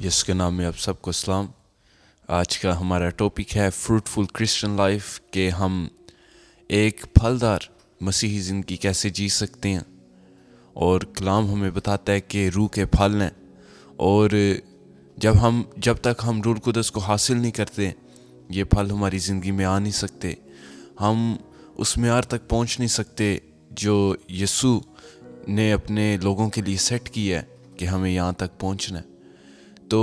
यीशु के नाम में आप सबको सलाम। आज का हमारा टॉपिक है फ्रूटफुल क्रिश्चियन लाइफ के हम एक फलदार मसीही ज़िंदगी कैसे जी सकते हैं। और कलाम हमें बताता है कि रूह के फल हैं और जब तक हम रूह कुदस को हासिल नहीं करते ये फल हमारी ज़िंदगी में आ नहीं सकते। हम उस मेयार तक पहुंच नहीं सकते जो यीशु ने अपने लोगों के लिए सेट किया है कि हमें यहाँ तक पहुंचना है। तो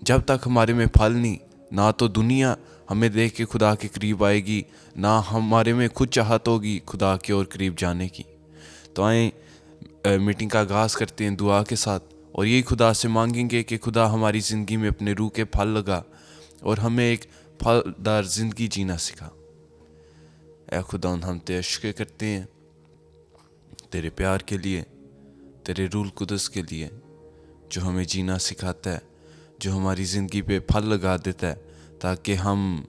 जब तक हमारे में फल नहीं, ना तो दुनिया हमें देख के खुदा के करीब आएगी, ना हमारे में खुद चाहत होगी खुदा के और करीब जाने की। तो आए मीटिंग का आगाज़ करते हैं दुआ के साथ और यही खुदा से मांगेंगे कि खुदा हमारी ज़िंदगी में अपने रूह के फल लगा और हमें एक फलदार ज़िंदगी जीना सिखा। ऐ खुदा, हम तेरा शुक्र करते हैं तेरे प्यार के लिए, तेरे रूह कुदस के लिए जो हमें जीना सिखाता है, जो हमारी ज़िंदगी पे फल लगा देता है ताकि हम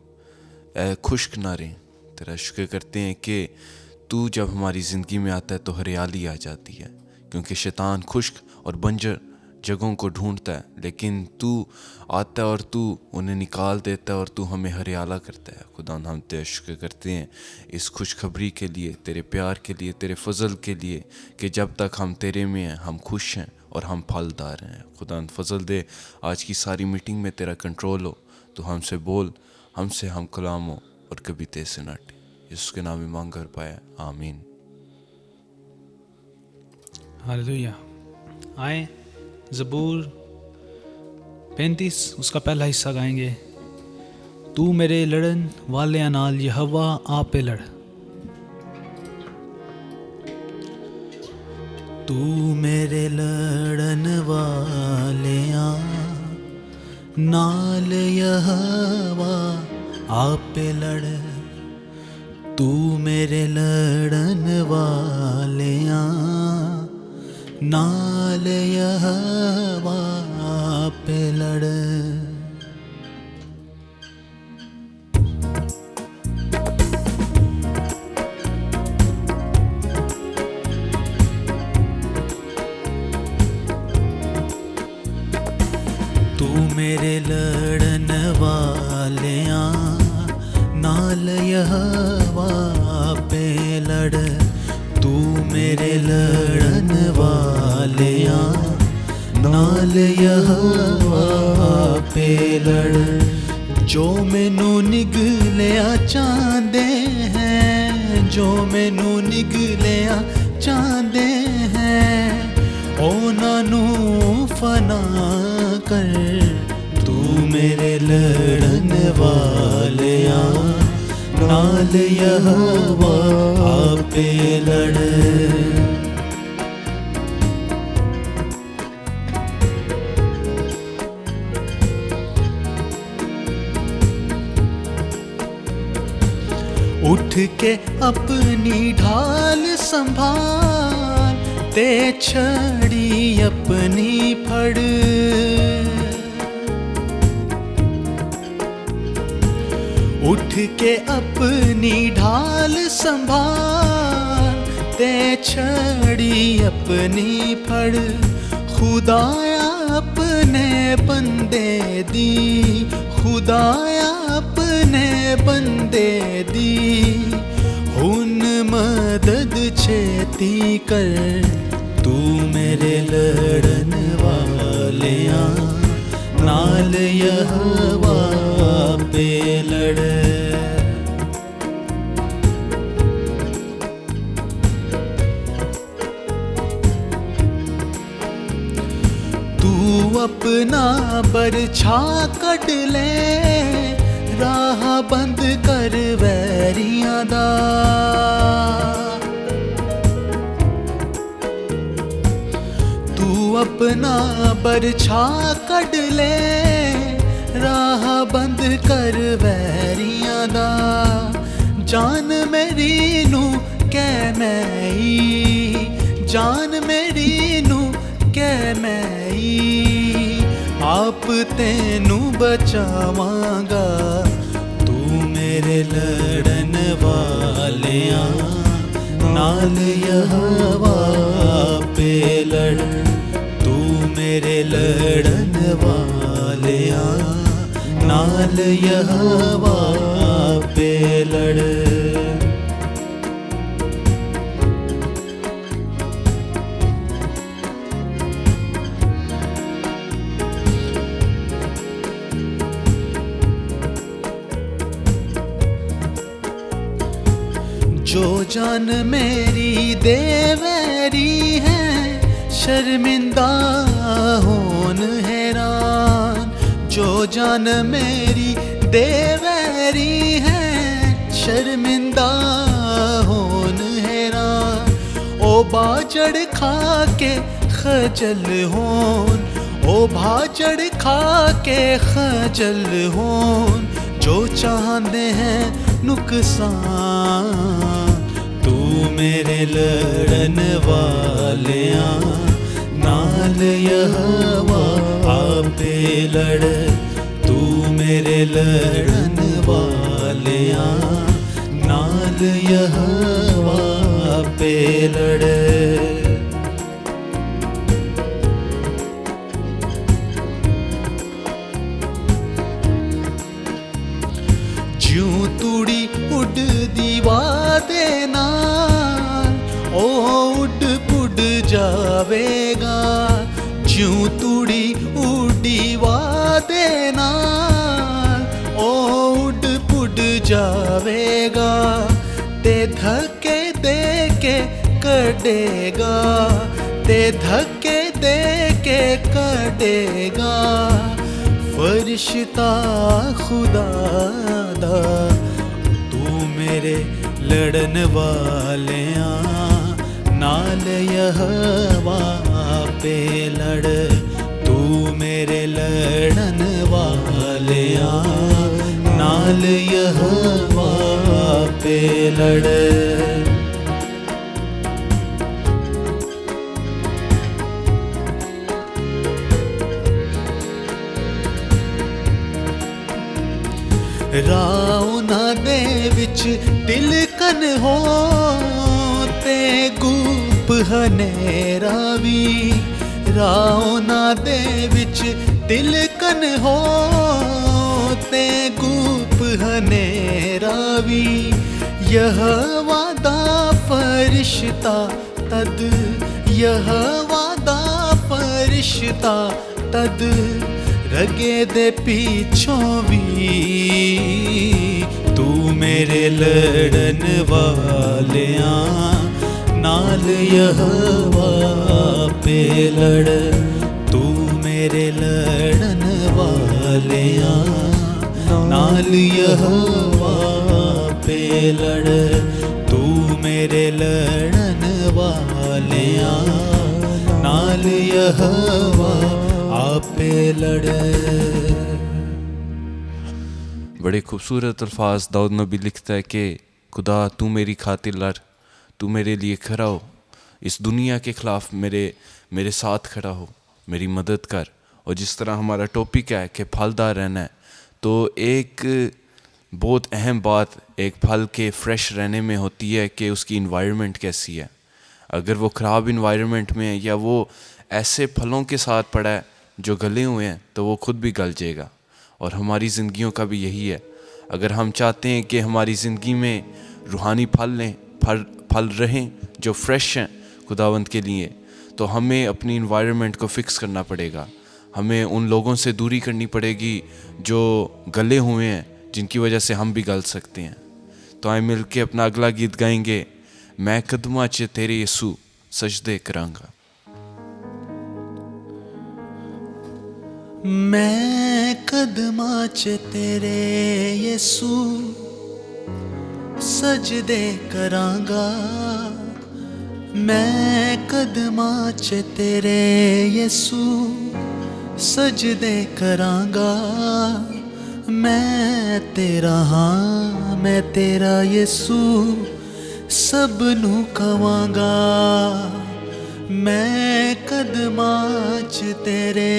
खुश्क ना रहें। तेरा शुक्र करते हैं कि तू जब हमारी ज़िंदगी में आता है तो हरियाली आ जाती है, क्योंकि शैतान खुश्क और बंजर जगहों को ढूंढता है, लेकिन तू आता है और तू उन्हें निकाल देता है और तू हमें हरियाला करता है। खुदा, हम तेरा शुक्र करते हैं इस खुशखबरी के लिए, तेरे प्यार के लिए, तेरे फजल के लिए कि जब तक हम तेरे में हैं हम खुश हैं और हम फलदार हैं। खुदा फजल दे, आज की सारी मीटिंग में तेरा कंट्रोल हो, तो हमसे बोल, हमसे हम कलाम हो और कभी तेरे से ना हटे। यीशु के नाम में मांग कर पाया, आमीन। हालेलुया। आए ज़बूर 35 उसका पहला हिस्सा गाएंगे। तू मेरे लड़न वाले नाल यहोवा आपे लड़। तू मेरे लड़न वाले नाल यहोवा आपे लड़। तू मेरे लड़न वाले नाल यहोवा आपे लड़। तू मेरे लड़न वाले नाल यहोवा पे लड़। तू मेरे लड़न वाले नाल यहोवा पे लड़। जो मैनू निगलिया चाहते हैं, जो मैनू निगलिया चाहते हैं, उन्हां फना कर। तू मेरे लड़न वाले नाल यहोवा आपे लड़। उठ के अपनी ढाल संभाल, ते छड़ी अपनी फड़। उठ के अपनी ढाल संभाल, ते छड़ी अपनी फड़। खुदाया अपने बंदे दी, खुदाया अपने बंदे दी, हुन मदद छेती कर। तू मेरे लड़न वाले नाल यहोवा पे लड़। तू अपना बरछा कट ले, राह बंद कर वैरियां दा। तू अपना बरछा कट ले, राह बंद कर वैरियां दा। जान मेरी नू कै मैई, जान मेरी नू कै मैई, आप तेनू बचावांगा। तू मेरे लड़न वाले नाल यहोवा पे लड़। तू मेरे लड़न वालिया नाल यहोवा पे लड़। जो जान मेरी देवरी है शर्मिंदा होन हैरान। जो जान मेरी देवरी है शर्मिंदा होन हैरान। ओ बाजड़ खा के खजल होन, ओ भाजड़ खा के खजल होन। जो चाहते हैं नुकसान तू मेरे लड़न वालिया नाल यहोवा आपे लड़। तू मेरे लड़न वालिया नाल यहोवा आपे लड़। ज्यों तूड़ी उड़दी वादे नाल ओ उड़ पुड़ जावेगा। ज्यों तूड़ी उड़ी वादे नाल ओ उड़ पुड़ जावेगा। ते धक्के दे के कडेगा, ते धक्के दे के कडेगा। फरिश्ता खुदा दा तू मेरे लड़न वालिया नाल यहोवा पे लड़। तू मेरे लड़न वालिया नाल यहोवा पे लड़। राउना दे विच तिलकन हो ते गुप हनेरा भी। राउना दे विच तिलकन हो ते गुप हनेरा भी। यहोवा दा फरिश्ता तद, यहोवा दा फरिश्ता तद रगे दे पीछों भी। तू मेरे लड़न वालिया नाल यहोवा पे लड़। तू मेरे लड़न वालिया नाल यहोवा पे लड़। तू मेरे लड़न वालिया नाल यहोवा आपे लड़। बड़े खूबसूरत अल्फाज दाऊद नबी लिखता है कि खुदा तू मेरी खातिर लड़, तू मेरे लिए खड़ा हो, इस दुनिया के ख़िलाफ़ मेरे साथ खड़ा हो, मेरी मदद कर। और जिस तरह हमारा टॉपिक है कि फलदार रहना है, तो एक बहुत अहम बात एक फल के फ्रेश रहने में होती है कि उसकी इन्वायरमेंट कैसी है। अगर वो ख़राब इन्वायरमेंट में है या वो ऐसे फलों के साथ पड़ा है जो गले हुए हैं, तो वो खुद भी गल जाएगा। और हमारी ज़िंदगियों का भी यही है। अगर हम चाहते हैं कि हमारी ज़िंदगी में रूहानी फल लें, फल रहें जो फ्रेश हैं खुदावंद के लिए, तो हमें अपनी इन्वायरमेंट को फ़िक्स करना पड़ेगा। हमें उन लोगों से दूरी करनी पड़ेगी जो गले हुए हैं, जिनकी वजह से हम भी गल सकते हैं। तो आए मिल के अपना अगला गीत गाएंगे, मैं कदमां च तेरे यसू सजदे करांगा। मैं कदमां च तेरे यसू सजदे करांगा। मैं कदमां च तेरे यसू सजदे करांगा। मैं तेरा हाँ मैं तेरा यसू सबनू कवांगा। मैं कदमां च तेरे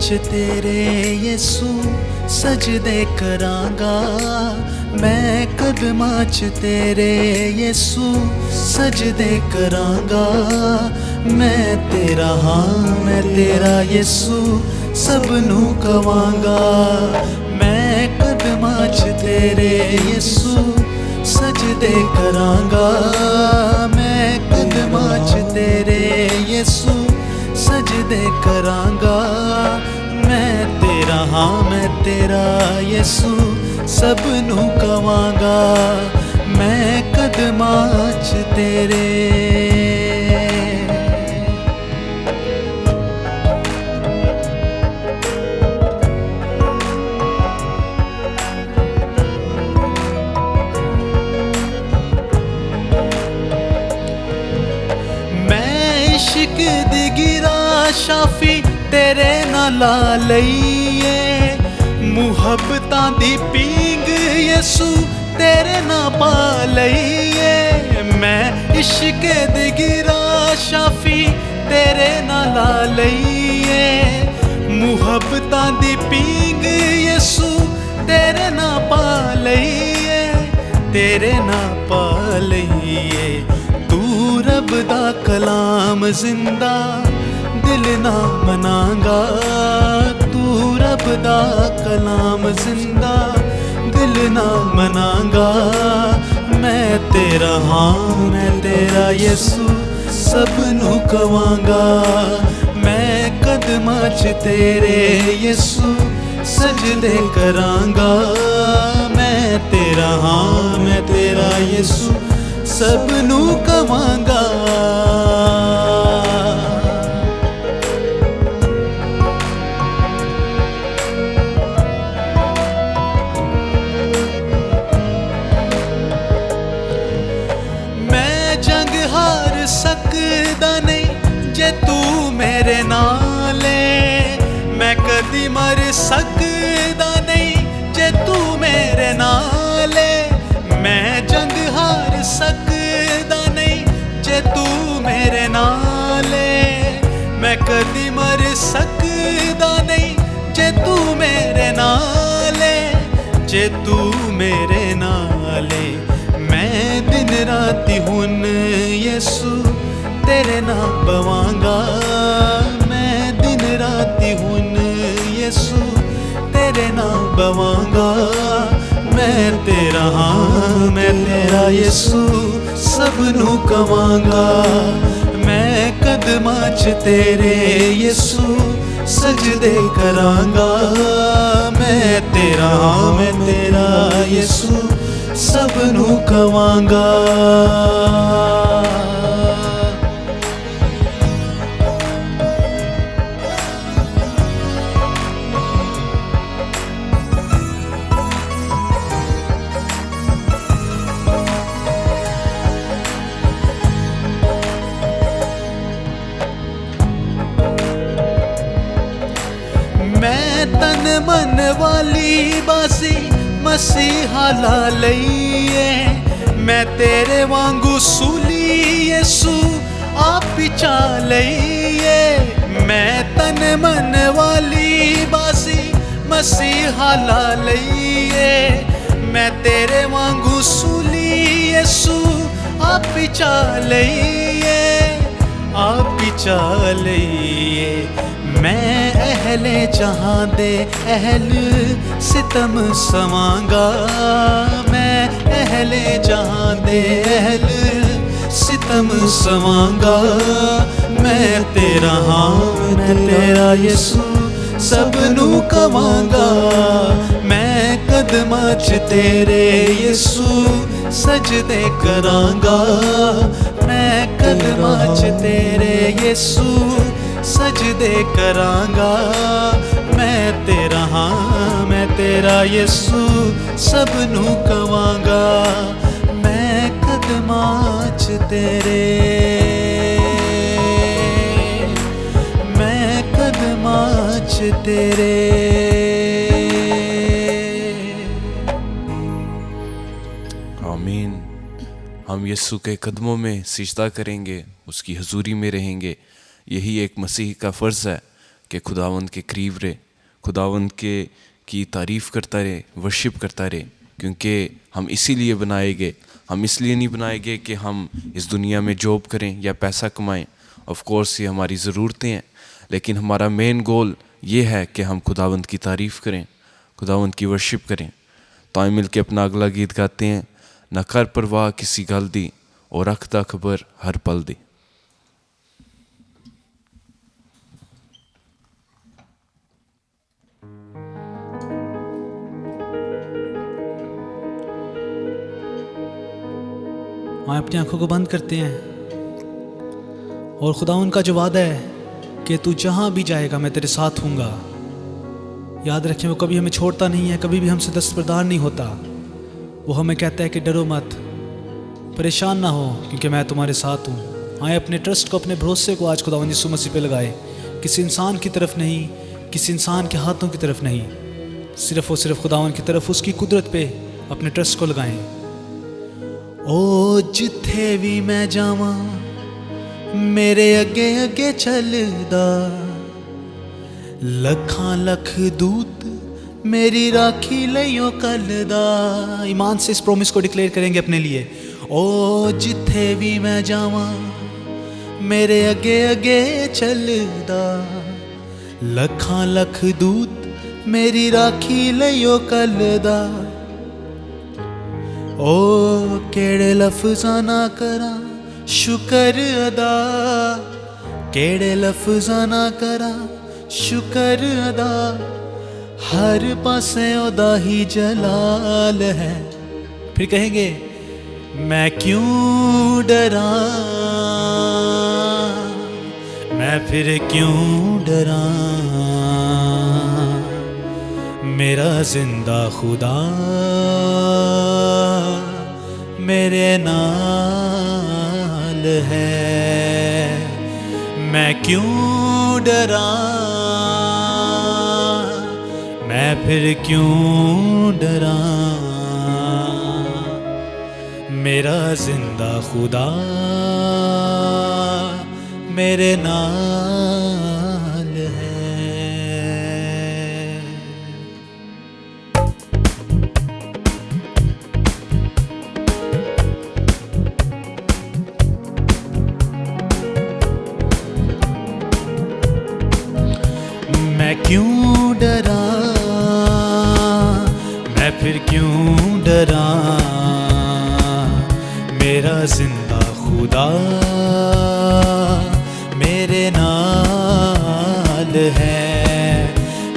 ਚ ਤੇਰੇ ਯਿਸੂ ਸਜਦੇ ਕਰਾਂਗਾ ਮੈਂ ਕਦਮਾਂ ਚ ਤੇਰੇ ਯਿਸੂ ਸਜਦੇ ਕਰਾਂਗਾ ਮੈਂ ਤੇਰਾ ਹਾਂ ਮੈਂ ਤੇਰਾ ਯਿਸੂ ਸਭ ਨੂੰ ਕਵਾਂਗਾ ਮੈਂ ਕਦਮਾਂ ਚ ਤੇਰੇ ਯਿਸੂ ਸਜਦੇ ਕਰਾਂਗਾ ਮੈਂ ਕਦਮਾਂ ਚ ਤੇਰੇ ਯਿਸੂ ਸਜਦੇ ਕਰਾਂਗਾ ਮੈਂ ਤੇਰਾ ਹਾਂ ਮੈਂ ਤੇਰਾ ਯਿਸੂ ਸਭ ਨੂੰ ਕਵਾਂਗਾ ਮੈਂ ਕਦਮਾਂ ਚ ਤੇਰੇ इश्क दी गिरा शाफी तेरे नाल ला लईए मुहब्बतां दी पींग यसू तेरे नाल पा लईए मैं इश्क दी गिरा शाफी तेरे नाल ला लईए मुहब्बतां दी पींग यसू तेरे नाल पा लईए तेरे नाल पा लईए रब दा कलाम जिंदा दिल ना मनांगा तू रब दा कलाम जिंदा दिल ना मनांगा मैं तेरा हाँ मैं तेरा यीशु सब नू कवांगा मैं कदमां च तेरे यीशु सजदे करांगा मैं तेरा हाँ मैं तेरा यीशु सब नू कवांगा मैं जंग हार सकदा नहीं जे तू मेरे नाल मैं कदी मर सकदा नहीं जे तू मेरे नाल मैं जंग हार सकदा नहीं जे तू मेरे नाल मैं कदी मर सकदा नहीं जे तू मेरे नाल जे तू मेरे नाल मैं दिन राती हुन यीशु तेरे नाल बवांगा मैं दिन राती हुन यीशु तेरे नाल बवांगा मैं तेरा हाँ मैं तेरा यीशु सब नू कवांगा मैं कदमां च तेरे यीशु सजदे करांगा मैं तेरा हाँ मैं तेरा यीशु सब नू कवांगा तन मन वाली बासी मसीहा ला लईए मैं तेरे वांगू सूली यीशु आप पिछा लईए मैं तन मन वाली बासी मसीहा ला लईए मैं तेरे वांगू सूली यीशु आप पिछा लईए आप पिछा लईए मैं अहले जहाँ दे अहल सितम सवांगा मैं अहले जहाँ दे अहल सितम सवांगा मैं तेरा हाँ मैं तेरा यीशु सब नू कवांगा मैं कदमां च तेरे यीशु सजदे करांगा मैं कदमां च तेरे यीशु सजदे करांगा मैं तेरा हाँ मैं तेरा यीशु सब नू कवांगा मैं कदमां च तेरे मैं कदमां च तेरे आमीन। हम यीशु के कदमों में सिजदा करेंगे, उसकी हजूरी में रहेंगे। यही एक मसीह का फ़र्ज़ है कि खुदावंद के करीब रहे, खुदावंद के की तारीफ़ करता रहे, वर्शिप करता रहे, क्योंकि हम इसीलिए बनाए गए। हम इसलिए नहीं बनाए गए कि हम इस दुनिया में जॉब करें या पैसा कमाएं। ऑफ कोर्स ये हमारी ज़रूरतें हैं, लेकिन हमारा मेन गोल ये है कि हम खुदावंद की तारीफ़ करें, खुदावंद की वर्शिप करें। तो आए मिल के अपना अगला गीत गाते हैं, न कर परवाह किसी गल दी और रखदा खबर हर पल दी। हाँ, अपनी आंखों को बंद करते हैं और खुदा उनका जो वादा है कि तू जहाँ भी जाएगा मैं तेरे साथ हूँगा। याद रखें, वो कभी हमें छोड़ता नहीं है, कभी भी हमसे दस्तबरदार नहीं होता। वो हमें कहता है कि डरो मत, परेशान ना हो, क्योंकि मैं तुम्हारे साथ हूँ। आए अपने ट्रस्ट को, अपने भरोसे को आज खुदावंद यीशु मसीह पे लगाए, किसी इंसान की तरफ नहीं, किसी इंसान के हाथों की तरफ नहीं, सिर्फ और सिर्फ खुदावंद की तरफ, उसकी कुदरत पे अपने ट्रस्ट को लगाएं। ओ जिथे भी मैं जावां मेरे अगे अगे चलदा, लखां लख दूत मेरी राखी लइयो कलदा। ईमान से इस प्रोमिस को डिक्लेयर करेंगे अपने लिए। ओ जिथे भी मैं जावां मेरे अगे अगे चलदा, लखां लख दूत मेरी राखी लइयो कलदा। ओ केड़े लफ्ज़ां ना करा शुकर अदा, केड़े लफ्ज़ां ना करा शुकर अदा, हर पासे ओदा ही जलाल है। फिर कहेंगे मैं क्यों डरा, मैं फिर क्यों डरा, मेरा जिंदा खुदा मेरे नाल है। मैं क्यों डरा, मैं फिर क्यों डरा, मेरा जिंदा खुदा मेरे नाल है। मैं क्यों डरा, मैं फिर क्यों डरा, मेरा जिंदा खुदा मेरे नाल है।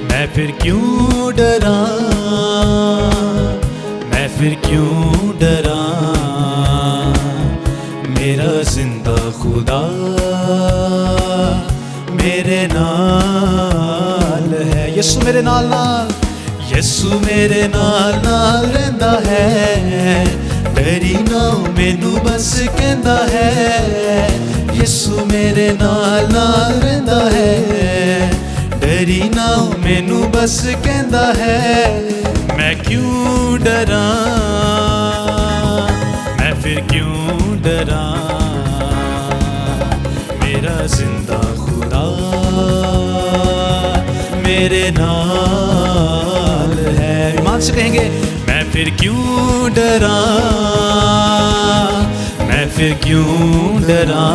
मैं फिर क्यों डरा, मैं फिर क्यों डरा, मेरा जिंदा खुदा मेरे नाल है। यीशु मेरे नाल नाल, यीशु मेरे नाल नाल रहिंदा है, डरी ना मैनू बस कहंदा है। यीशु मेरे नाल नाल रहिंदा है, डरी ना मैनू बस कहंदा है। मैं क्यों डरा, मैं फिर क्यों डरा, मेरा जिंदा खुदा मेरे नाल है। ईमान से कहेंगे मैं फिर क्यों डरा, मैं फिर क्यों डरा,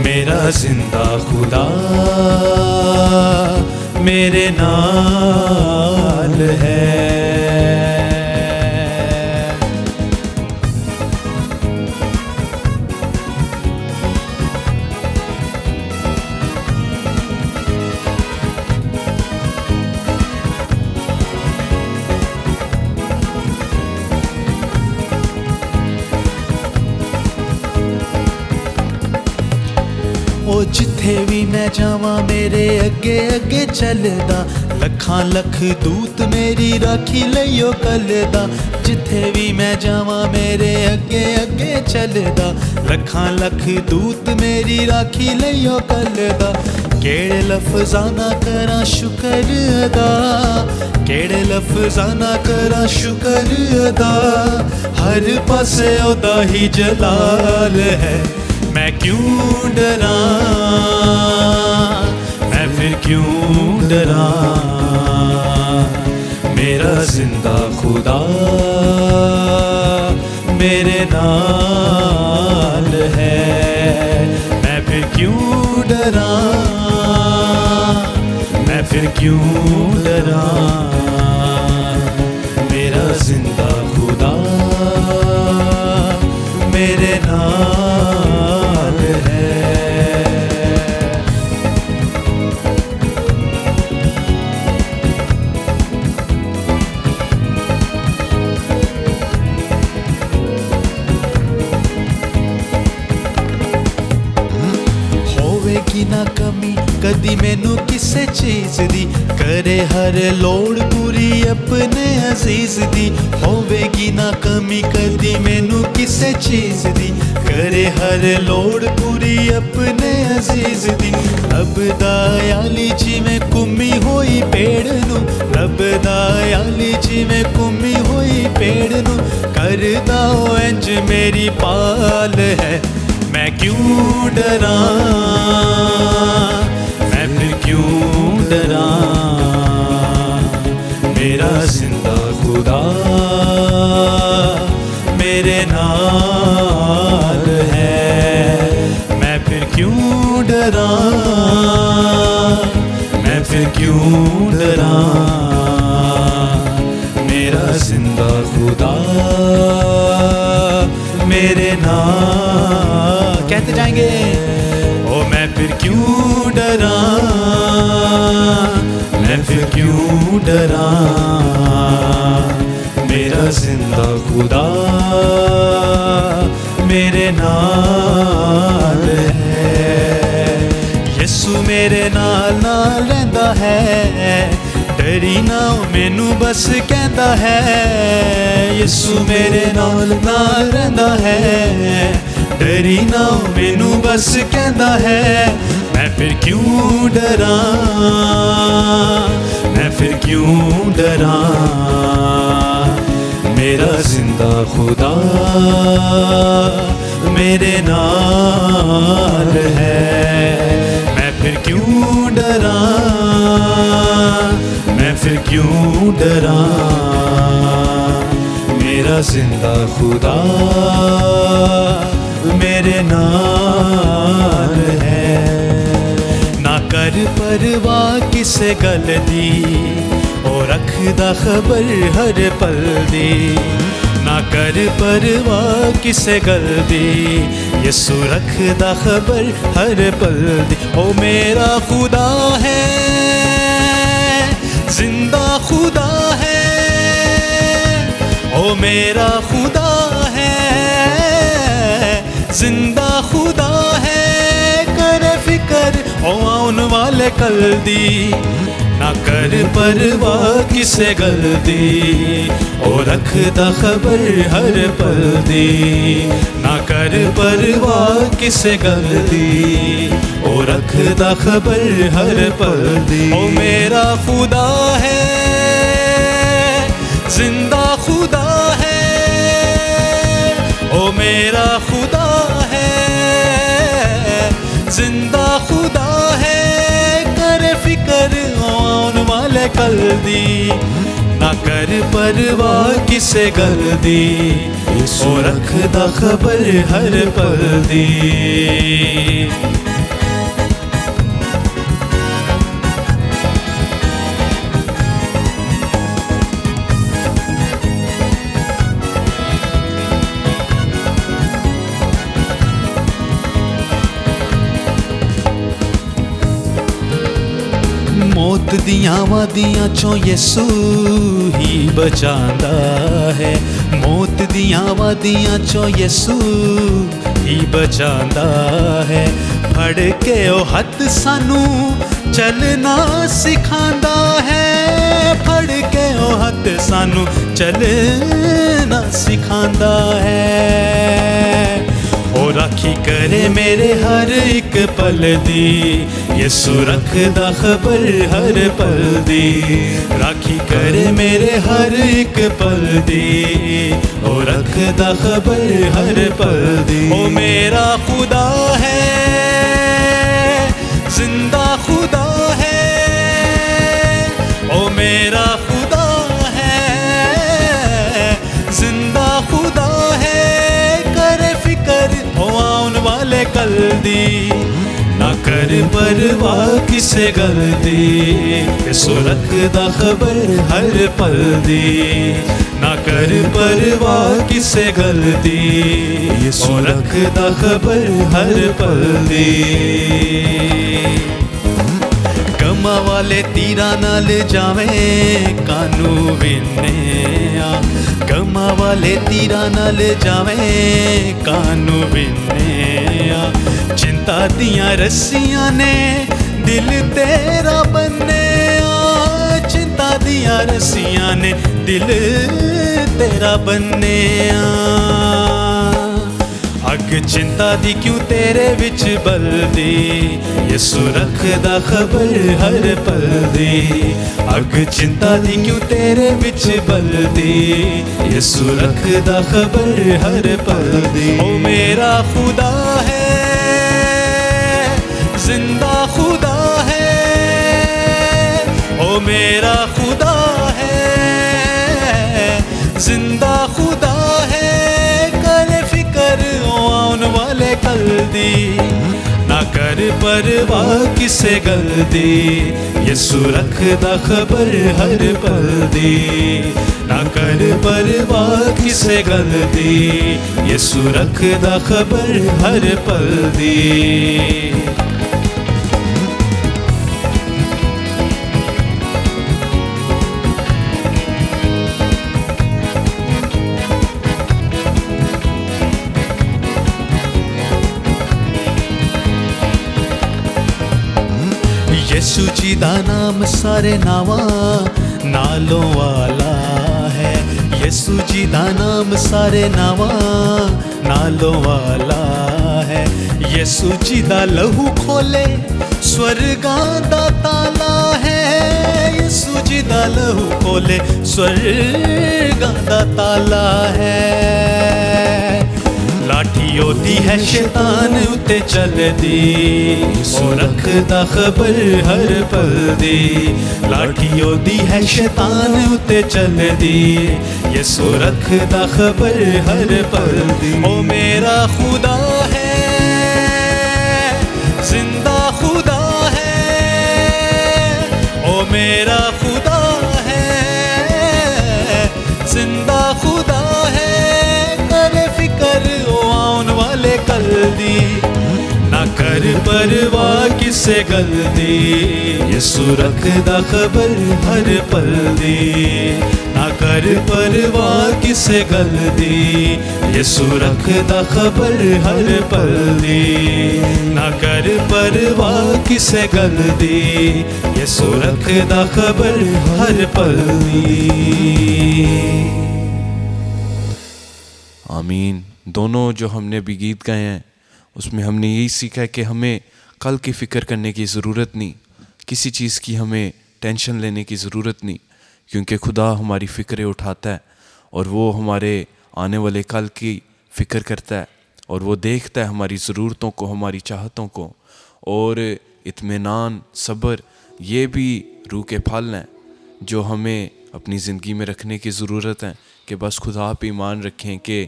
मेरा जिंदा खुदा मेरे नाल है। ओ जिथे भी मैं जावां मेरे अगे अगे चलदा, लखां लख दूत मेरी राखी लइयो कलदा। जिथे भी मैं जावां मेरे अगे अगे चलदा, लखां लख दूत मेरी राखी लइयो कलदा। केड़े लफ्ज़ां ना करा शुकर अदा, केड़े लफ्ज़ां ना करा शुकर अदा, हर पासे ओदा ही जलाल है। मैं क्यों डरा, मैं फिर क्यों डरा, मेरा जिंदा खुदा मेरे नाल है। मैं फिर क्यों डरा, मैं फिर क्यों डरा, मेरा जिंदा खुदा मेरे नाल है। होवेगी ना कमी कदी मैनू किसे चीज दी, करे हर लोड़ पूरी अपने अजीज दी। होवेगी ना कमी कदी मैनू किसे चीज दी, करे हर लोड़ पूरी अपने अजीज दी। रब दा याली जिवें कुम्मी होई पेड़ नू, रब दा याली जिवें कुम्मी होई पेड़ नू, करदा ओ इंज मेरी पाल है। मैं क्यों डरा, मैं फिर क्यों डरा, मेरा जिंदा खुदा मेरे नाल है। मैं फिर क्यों डरा, मैं फिर क्यों डरा, मेरा जिंदा खुदा मेरे नाल। कहते जाएंगे ओ मैं फिर क्यों डरा, मैं फिर क्यों डरा, मेरा जिंदा खुदा मेरे नाल है। यीशु मेरे नाल नाल रहंदा है, डरी ना मैनू बस कहता है। यीशु मेरे नाल नाल रहंदा है, डरी ना मैनू बस कहता है। मैं फिर क्यों डरा, मैं फिर क्यों डरा, मेरा जिंदा खुदा मेरे नाल है। मैं फिर क्यों डरा, मैं फिर क्यों डरा, मेरा जिंदा खुदा मेरे नाल है। ना कर परवाह किसे गल दी, ओ रखदा खबर हर पल दी। ना कर परवाह किसे गल दी, यीशु रखदा खबर हर पल दी। ओ मेरा खुदा है, जिंदा खुदा है, ओ मेरा खुदा है, जिंदा खुदा है। करे फिकर ओ आउन वाले कल दी, ना कर परवाह किसे गल दी, ओ रखदा खबर हर पल दी। ना कर परवाह किसे गल दी, ओ रखदा खबर हर पल दी। ओ मेरा खुदा है, जिंदा खुदा है, ओ मेरा खुदा है, जिंदा खुदा है। करे फिकर आउन वाले कल दी, ना कर परवाह किसे गल दी, ओ रखदा खबर हर पल दी। मौत दियां वादियां चों यीशु ही बचांदा है। मौत दियां वादियां चों यीशु ही बचांदा है। फड़ के ओ हथ सानू चलना सिखांदा है। फड़ के ओ हथ सानू चलना सिखांदा है। ओ राखी करे मेरे हर एक पल दी, यसु रखदा खबर हर पल दी, राखी करे मेरे हर एक पल दी, ओ रखदा खबर हर पल दी। ओ मेरा खुदा है, जिंदा खुदा है, ओ मेरा खुदा है, जिंदा खुदा है, करे फिकर ओ आउन वाले कल दी, ना कर परवाह किसे गल दी, यसु रखदा खबर हर पल दी, ना कर परवाह किसे गल दी, यसु रखदा खबर हर पल दी। गमा वाले तीरा नाल जावें कानू विन्ने आ, गमा वाले तीरा नाल जावें कानू विन्ने आ, चिंता दियां रस्सियां ने दिल तेरा बन्ने आ, चिंता दियां रस्सियां ने दिल तेरा बन्ने आ। अग चिंता दी क्यों तेरे विच बलदी, यसु रखदा खबर हर पल दी, अग चिंता दी क्यों तेरे विच बलदी, यसु रखदा खबर हर पल दी। ओ मेरा खुदा है, जिंदा खुदा है, ओ मेरा खुदा है, जिंदा खुदा है, करे फिकर ओ आउन वाले कल दी, ना कर परवाह किसे गल दी, यसु रखदा खबर हर पल दी, ना कर परवाह किसे गल दी, यसु रखदा खबर हर पल दी। यसु जी दा नाम सारे नावां नालों वाला है, यसु जी दा नाम सारे नावां नालों वाला है, यसु जी दा लहू खोले स्वर्गां दा ताला है, यसु जी दा लहू खोले स्वर्गां दा ताला है। लाठी ओदी है शैतान उते चलदी, ओ रखदा खबर हर पल दी, लाठी ओदी है शैतान उते चलदी, यसु रखदा खबर हर पल दी। ओ मेरा खुदा है, जिंदा खुदा है, ओ मेरा खुदा है, जिंदा खुदा है, करे फिकर ओ आउन वाले कल दी, ना कर परवाह किसे गल दी, यसु रखदा खबर हर पल दी, ना कर परवाह किसे गल दी, यसु रखदा खबर हर पल दी, ना कर परवाह किसे गल दी, यसु रखदा खबर हर पल दी। आमीन। दोनों जो हमने भी गीत गाए हैं उसमें हमने यही सीखा है कि हमें कल की फ़िक्र करने की ज़रूरत नहीं, किसी चीज़ की हमें टेंशन लेने की ज़रूरत नहीं, क्योंकि खुदा हमारी फ़िक्रें उठाता है और वो हमारे आने वाले कल की फ़िक्र करता है और वो देखता है हमारी ज़रूरतों को, हमारी चाहतों को। और इत्मीनान, सब्र, ये भी रूह के फल हैं जो हमें अपनी ज़िंदगी में रखने की ज़रूरत है कि बस खुदा पे ईमान रखें कि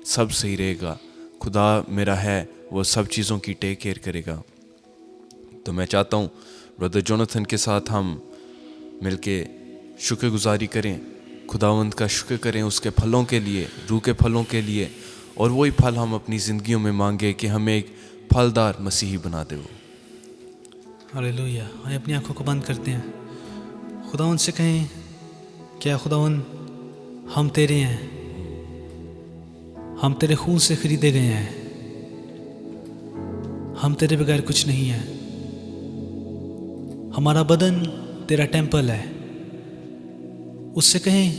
सब सही रहेगा, खुदा मेरा है, वो सब चीज़ों की टेक केयर करेगा। तो मैं चाहता हूँ ब्रदर जोनाथन के साथ हम मिलके शुक्रगुजारी करें, खुदावंद का शुक्र करें उसके फलों के लिए, रूह के फलों के लिए, और वही फल हम अपनी ज़िंदगियों में मांगे कि हमें एक फलदार मसीही बना दे वो। हालेलुया। आइए अपनी आंखों को बंद करते हैं, खुदावंद से कहें, क्या खुदावंद हम तेरे हैं, हम तेरे खून से खरीदे गए हैं, हम तेरे बगैर कुछ नहीं है, हमारा बदन तेरा टेम्पल है। उससे कहें,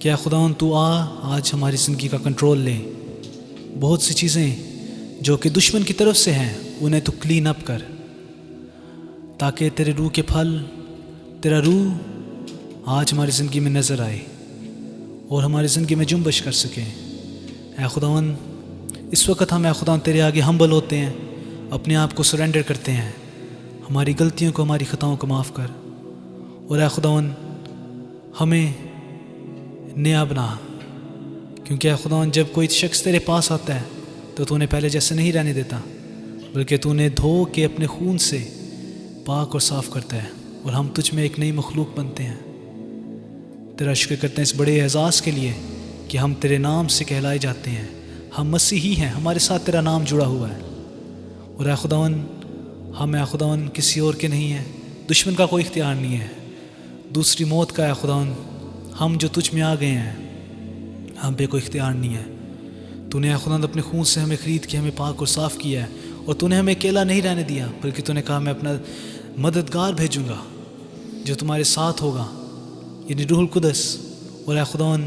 क्या खुदावंद तू आज हमारी ज़िंदगी का कंट्रोल ले। बहुत सी चीज़ें जो कि दुश्मन की तरफ से हैं उन्हें तू क्लीन अप कर, ताकि तेरे रूह के फल, तेरा रूह आज हमारी ज़िंदगी में नज़र आए और हमारी ज़िंदगी में जुम्बश कर सके। ऐ खुदावन, इस वक्त हम ऐ खुदावन तेरे आगे हम्बल होते हैं, अपने आप को सरेंडर करते हैं। हमारी गलतियों को, हमारी ख़ताओं को माफ़ कर, और ऐ खुदावन हमें नया बना। क्योंकि ऐ खुदावन, जब कोई शख्स तेरे पास आता है तो तूने पहले जैसे नहीं रहने देता, बल्कि तूने धो के अपने खून से पाक और साफ़ करता है, और हम तुझ में एक नई मखलूक बनते हैं। तेरा शुक्र करते हैं इस बड़े एजाज़ के लिए कि हम तेरे नाम से कहलाए जाते हैं। हम मसीही हैं, हमारे साथ तेरा नाम जुड़ा हुआ है। और ऐ खुदावन, हम ऐ खुदावन किसी और के नहीं हैं, दुश्मन का कोई इख्तियार नहीं है, दूसरी मौत का। ऐ खुदावन, हम जो तुझ में आ गए हैं, हम पे कोई इख्तियार नहीं है। तूने ऐ खुदावन अपने खून से हमें ख़रीद के हमें पाक और साफ़ किया है, और तूने हमें अकेला नहीं रहने दिया, बल्कि तूने कहा मैं अपना मददगार भेजूँगा जो तुम्हारे साथ होगा, यानी रूहुल कुदस। और ऐ खुदावन,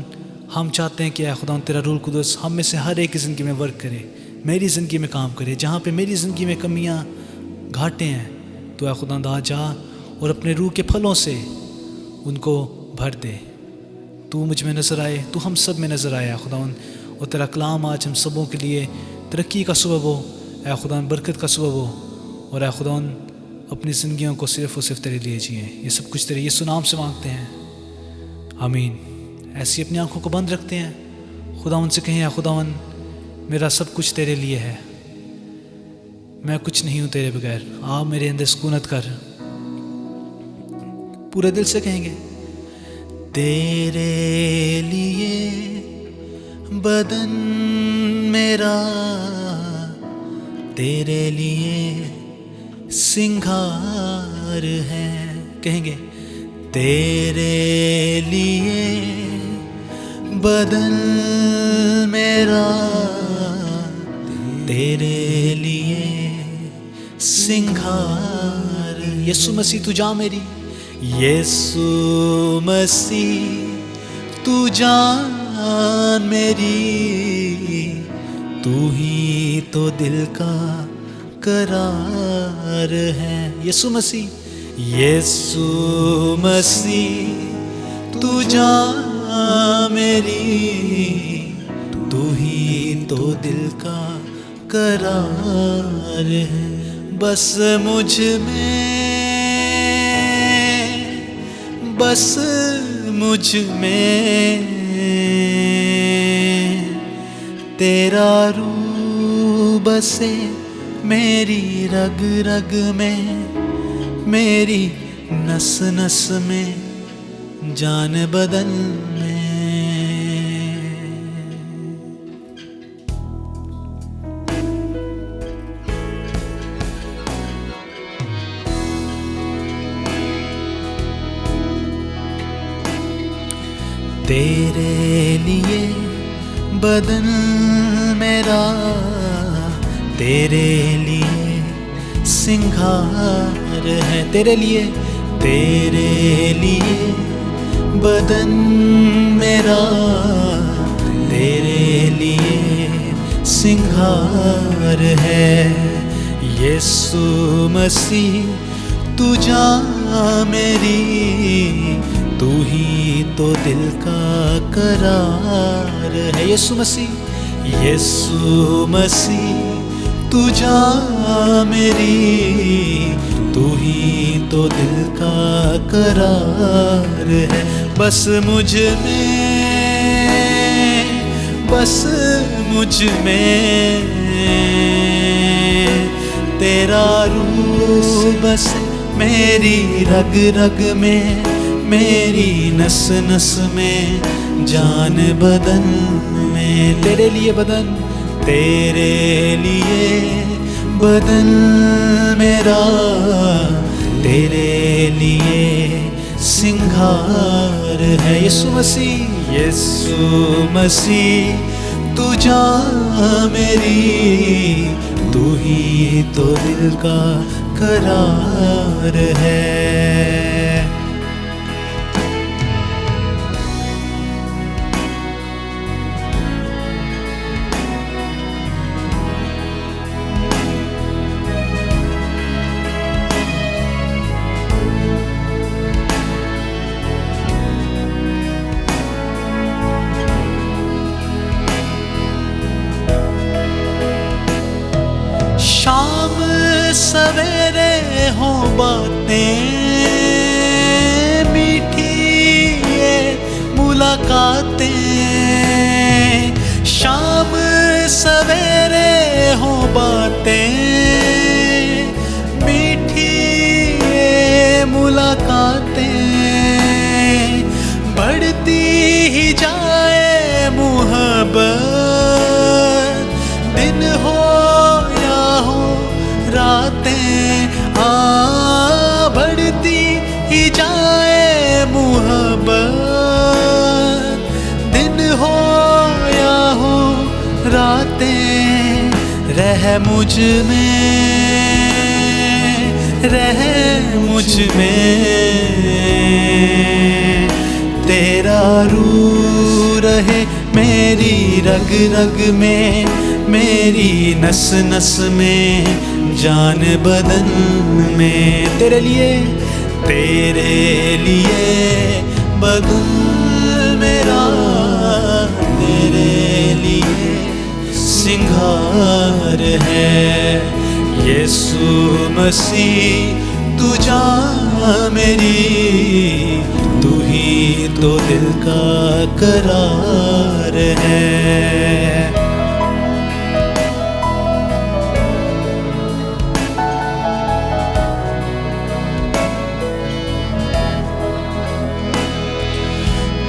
हम चाहते हैं कि ऐ खुदावन तेरा रूहुल कुदस हम में से हर एक की ज़िंदगी में वर्क करे, मेरी ज़िंदगी में काम करे। जहाँ पे मेरी ज़िंदगी में कमियाँ, घाटे हैं, तो ऐ खुदावन आ जा और अपने रूह के फलों से उनको भर दे। तू मुझ में नज़र आए, तू हम सब में नज़र आए ऐ खुदावन, और तेरा कलाम आज हम सबों के लिए तरक्की का सबब हो ऐ खुदावन, बरकत का सबब हो। और ऐ खुदावन, अपनी ज़िंदगियों को सिर्फ़ और सिर्फ तेरे लिए जिए। ये सब कुछ तेरे यीशु नाम से मांगते हैं, आमीन। ऐसी अपनी आंखों को बंद रखते हैं, खुदावन से कहें, ऐ खुदावन मेरा सब कुछ तेरे लिए है, मैं कुछ नहीं हूँ तेरे बगैर, आप मेरे अंदर सुकूनत कर। पूरे दिल से कहेंगे, तेरे लिए बदन मेरा, तेरे लिए सिंगार है। कहेंगे, तेरे लिए बदन मेरा, तेरे लिए सिंगार। यीशु मसीह तू जान मेरी, यीशु मसीह तू जान मेरी, तू ही तो दिल का करार है। यीशु मसीह, यीशु मसीह तू जान मेरी, तू ही तो दिल का करार है। बस मुझ में, बस मुझ में तेरा रूह बसे, मेरी रग रग में, मेरी नस नस में, जान बदन में। तेरे लिए बदन मेरा, तेरे लिए सिंगार है। तेरे लिए, तेरे लिए बदन मेरा, तेरे लिए सिंगार है। यीशु मसीह तू जान मेरी, तू ही तो दिल का करार है। यीशु मसीह, यीशु मसीह तू जान मेरी, तू ही तो दिल का करार है। बस मुझ में, बस मुझ में तेरा रूह बस, मेरी रग रग में, मेरी नस नस में, जान बदन में। तेरे लिए बदन, तेरे लिए बदन मेरा, तेरे लिए सिंगार है। यीशु मसीह, यीशु मसीह तू जान मेरी, तू ही तो दिल का करार है। हो बातें, मीठी ये मुलाकातें, शाम सवेरे हो बातें, मीठी ये मुलाकातें, बढ़ती ही जाए मोहब्बत, दिन हो या हो रातें, बढ़ती ही जाए मोहब्बत, दिन हो या हो रातें, रह मुझ में तेरा रूह रहे मेरी रग रग में, मेरी नस नस में, जान बदन में, तेरे लिए बदन मेरा, तेरे लिए सिंगार है। यीशु मसीह तू जान मेरी, तू ही तो दिल का करार है।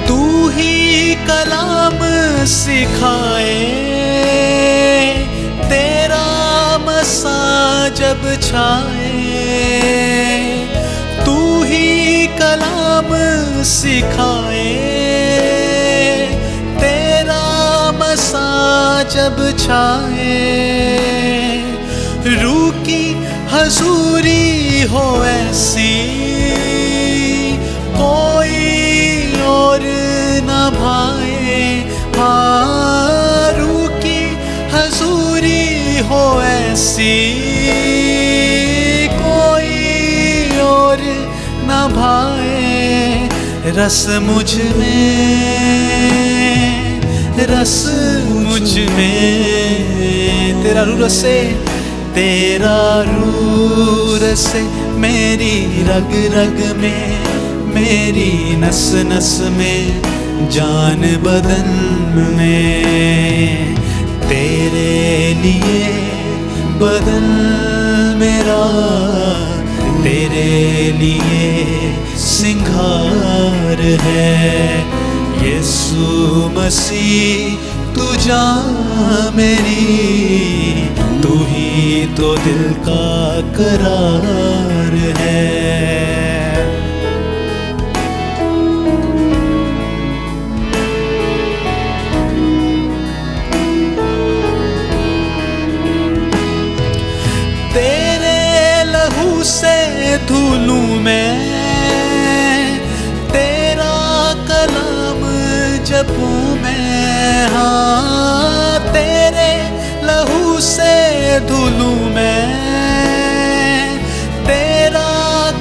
तू ही कलाम सिखाए, तेरा मसा जब छाए, तू ही कलाम सिखाए, तेरा मसा जब छाए, रूह की हजूरी हो ऐसी, कोई और न भाए, रूह की हजूरी हो ऐसी, कोई और न भाए, रस मुझ में, तेरा रूह रसे, तेरा रूह रसे मेरी रग रग में, मेरी नस नस में, जान बदन में, तेरे लिए बदन मेरा, तेरे लिए सिंगार है। यीशु मसीह तू जान मेरी, तू ही तो दिल का करार है। से धुलूं मैं, तेरा कलाम जपूं मैं, तेरे लहू से धुलूं मैं, तेरा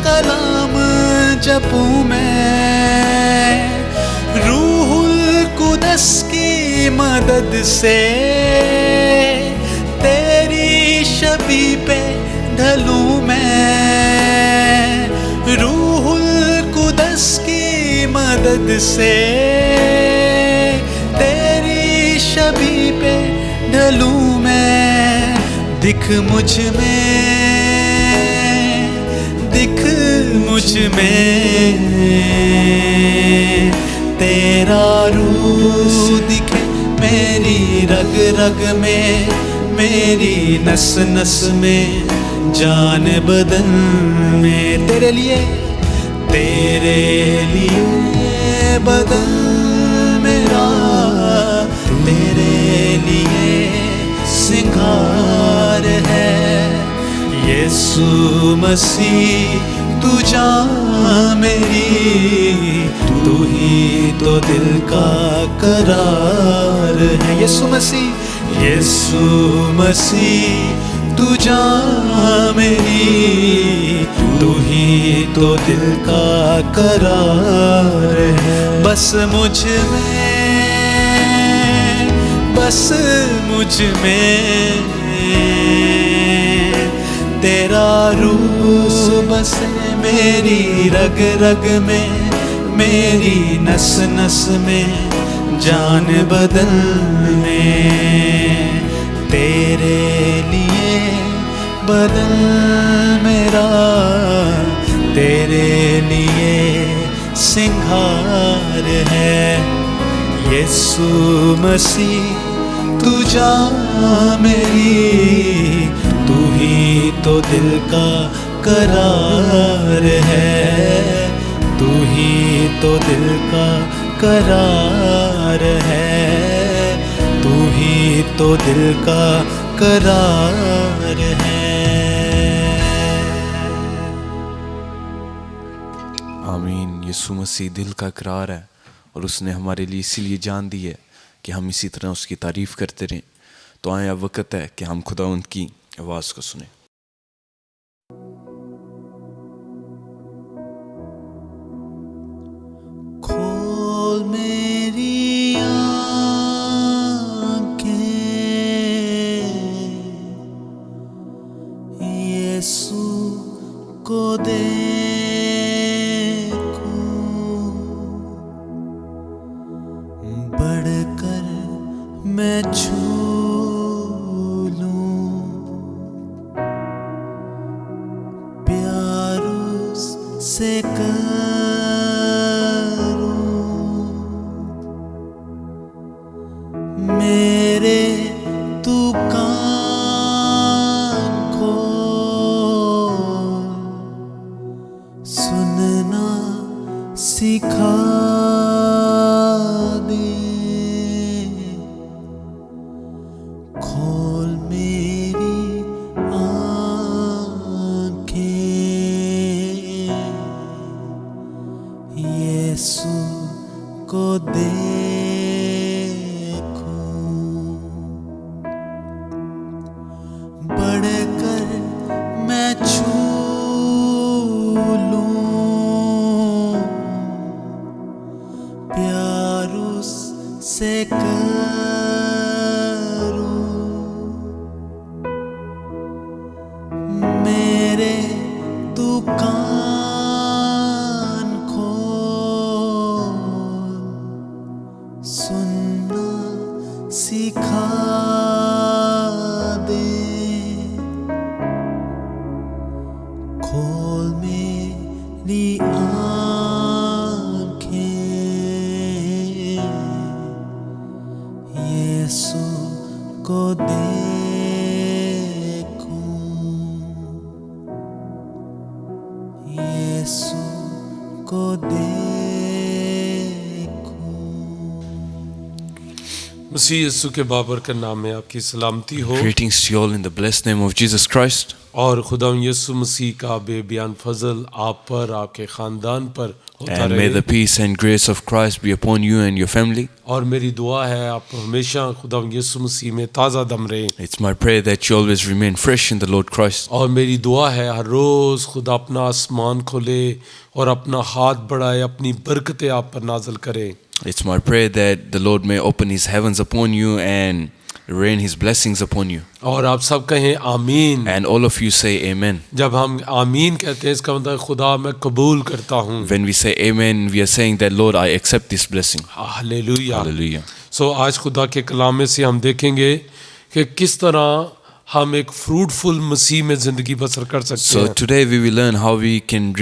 कलाम जपूं मैं, रूहुल कुदस की मदद से तेरी शबी पे ढलूं मैं, रूहुल कुदस की मदद से तेरी शबी पे ढलूं मैं, दिख मुझ में तेरा रूह दिखे मेरी रग रग में, मेरी नस नस में, जान बदन में, तेरे लिए बदन मेरा, तेरे लिए सिंगार है। यीशु मसीह तू जान मेरी, तू ही तो दिल का करार है। यीशु मसीह तू जान मेरी, तू ही तो दिल का करार है। बस मुझ में तेरा रूह बसे मेरी रग रग में, मेरी नस नस में, जान बदलने तेरे लिए बदल मेरा, तेरे लिए सिंगार है। यीशु मसीह तू जा मेरी, तू ही तो दिल का करार है, तू ही तो दिल का करार है, तू ही तो दिल का करार है। आमीन। यीशु मसीह दिल का करार है और उसने हमारे लिए इसीलिए जान दी है कि हम इसी तरह उसकी तारीफ करते रहें। तो आया वक्त है कि हम खुदावंद की आवाज़ को सुने। खोल मेरी आँखें, यीशु को देखूं, बढ़कर मैं छू लूं, प्यार उससे मेरे तू कान खोल, सुनना सिखा दे, खोल मेरी आँखें, यीशु को बढ़कर मैं छू लूं, प्यार उससे करूं, मेरे तू कान खोल, सुनना सिखा खोल मेरी आँखें, यीशु को देखूं, यीशु को देखूं। मसीह यीशु के बाबर के नाम में आपकी सलामती हो। Greetings to you all in the blessed name of Jesus Christ. और खुदा यीशु मसीह का बेबयान फजल आप पर, आपके खानदान पर होता And may रहे। the peace and grace of Christ be upon you and your family. और मेरी दुआ है आप हमेशा खुदा यीशु मसीह में ताज़ा दम रहें। It's my prayer that you always remain fresh in the Lord Christ. और मेरी दुआ है हर रोज़ खुदा अपना आसमान खोले और अपना हाथ बढ़ाए, अपनी बरकतें आप पर नाजल करे। It's my prayer that the Lord may open His heavens upon you and rain His blessings upon you. और आप सब कहें आमीन। And all of you say Amen. जब हम आमीन कहते हैं इसका मतलब खुदा मैं कबूल करता हूँ। When we say Amen, we are saying that Lord, I accept this blessing. Hallelujah. Hallelujah. आज खुदा के कलाम में से हम देखेंगे कि किस तरह हम एक फ्रूटफुल मसीह में जिंदगी बसर कर सकते So हैं। today we will learn how we can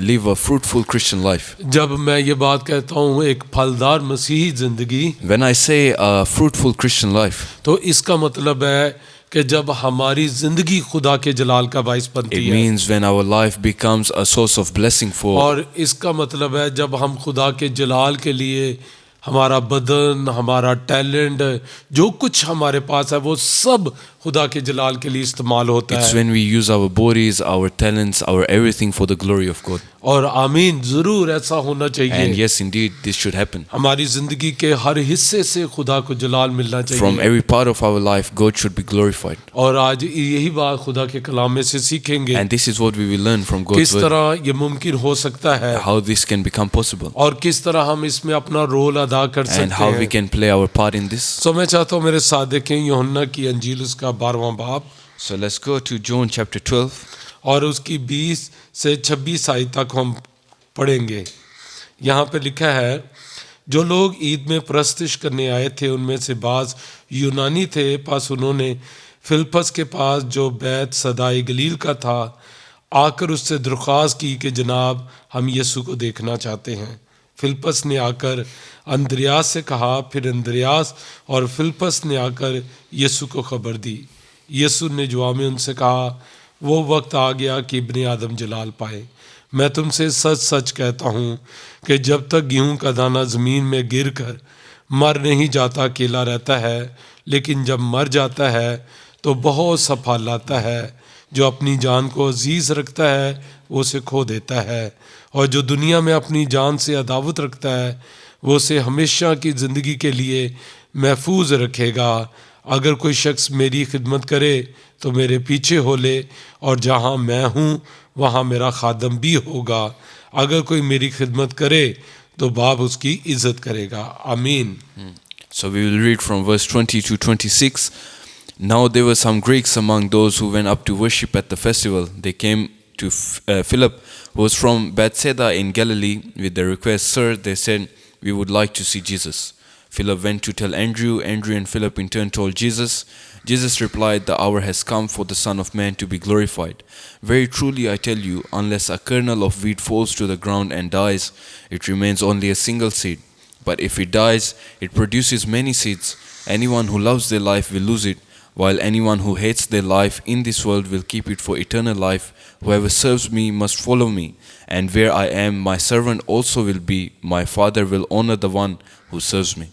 live a fruitful Christian life. जब मैं ये बात कहता हूँ एक फलदार मसीही जिंदगी, When I say a fruitful Christian life, तो इसका मतलब है कि जब हमारी जिंदगी खुदा के जलाल का बाइस बनती it है। means when our life becomes a source of blessing for, और इसका मतलब है जब हम खुदा के जलाल के लिए हमारा बदन, हमारा टैलेंट, जो कुछ हमारे पास है वो सब खुदा के जलाल के लिए इस्तेमाल होता it's है। when we use our bodies, our talents, our everything for the glory of God. और आमीन, जरूर ऐसा होना And चाहिए। yes, indeed, this should happen. हमारी जिंदगी के हर हिस्से से खुदा को जलाल मिलना From चाहिए। every part of our life, God should be glorified. और आज यही बात खुदा के कलाम में से सीखेंगे And this is what we will learn from किस God's word. तरह ये मुमकिन हो सकता है How this can become possible. और किस तरह हम इसमें अपना रोल अदा कर And सकते how we हैं। can play our part in this. सो मैं चाहता हूँ मेरे साथ देखें यूहन्ना की अंजील उसका 12वां बाब। So let's go to John chapter 12. और उसकी 20 से 26 आयत तक हम पढ़ेंगे। यहाँ पे लिखा है, जो लोग ईद में प्रस्तिश करने आए थे उनमें से बाज यूनानी थे, पास उन्होंने फिलिप्पस के पास जो बैत सदाई गलील का था आकर उससे दरख्वास्त की कि जनाब हम यीशु को देखना चाहते हैं। फिलिप्पस ने आकर अंद्रयास से कहा, फिर अंद्रयास और फिलिप्पस ने आकर यीशु को खबर दी। यीशु ने जवाब में उनसे कहा, वो वक्त आ गया कि इब्ने आदम जलाल पाए। मैं तुमसे सच सच कहता हूँ कि जब तक गेहूं का दाना ज़मीन में गिर कर मर नहीं जाता अकेला रहता है, लेकिन जब मर जाता है तो बहुत सा फल लाता है। जो अपनी जान को अजीज़ रखता है वो उसे खो देता है, और जो दुनिया में अपनी जान से अदावत रखता है वो उसे हमेशा की ज़िंदगी के लिए महफूज रखेगा। अगर कोई शख्स मेरी खिदमत करे तो मेरे पीछे हो ले, और जहाँ मैं हूँ वहाँ मेरा खादम भी होगा। अगर कोई मेरी खिदमत करे तो बाप उसकी इज्जत करेगा। आमीन। So we will read from verse 20 to 26. Now there were some Greeks among those who went up to worship at the festival. They came to Philip, who was from Bethsaida in Galilee, with the request, Sir, they said, we would like to see Jesus. Philip went to tell Andrew. Andrew and Philip in turn told Jesus. Jesus replied, the hour has come for the Son of Man to be glorified. Very truly I tell you, unless a kernel of wheat falls to the ground and dies, it remains only a single seed. But if it dies, it produces many seeds. Anyone who loves their life will lose it, while anyone who hates their life in this world will keep it for eternal life. Whoever serves me must follow me, and where I am, my servant also will be. My Father will honor the one who serves me.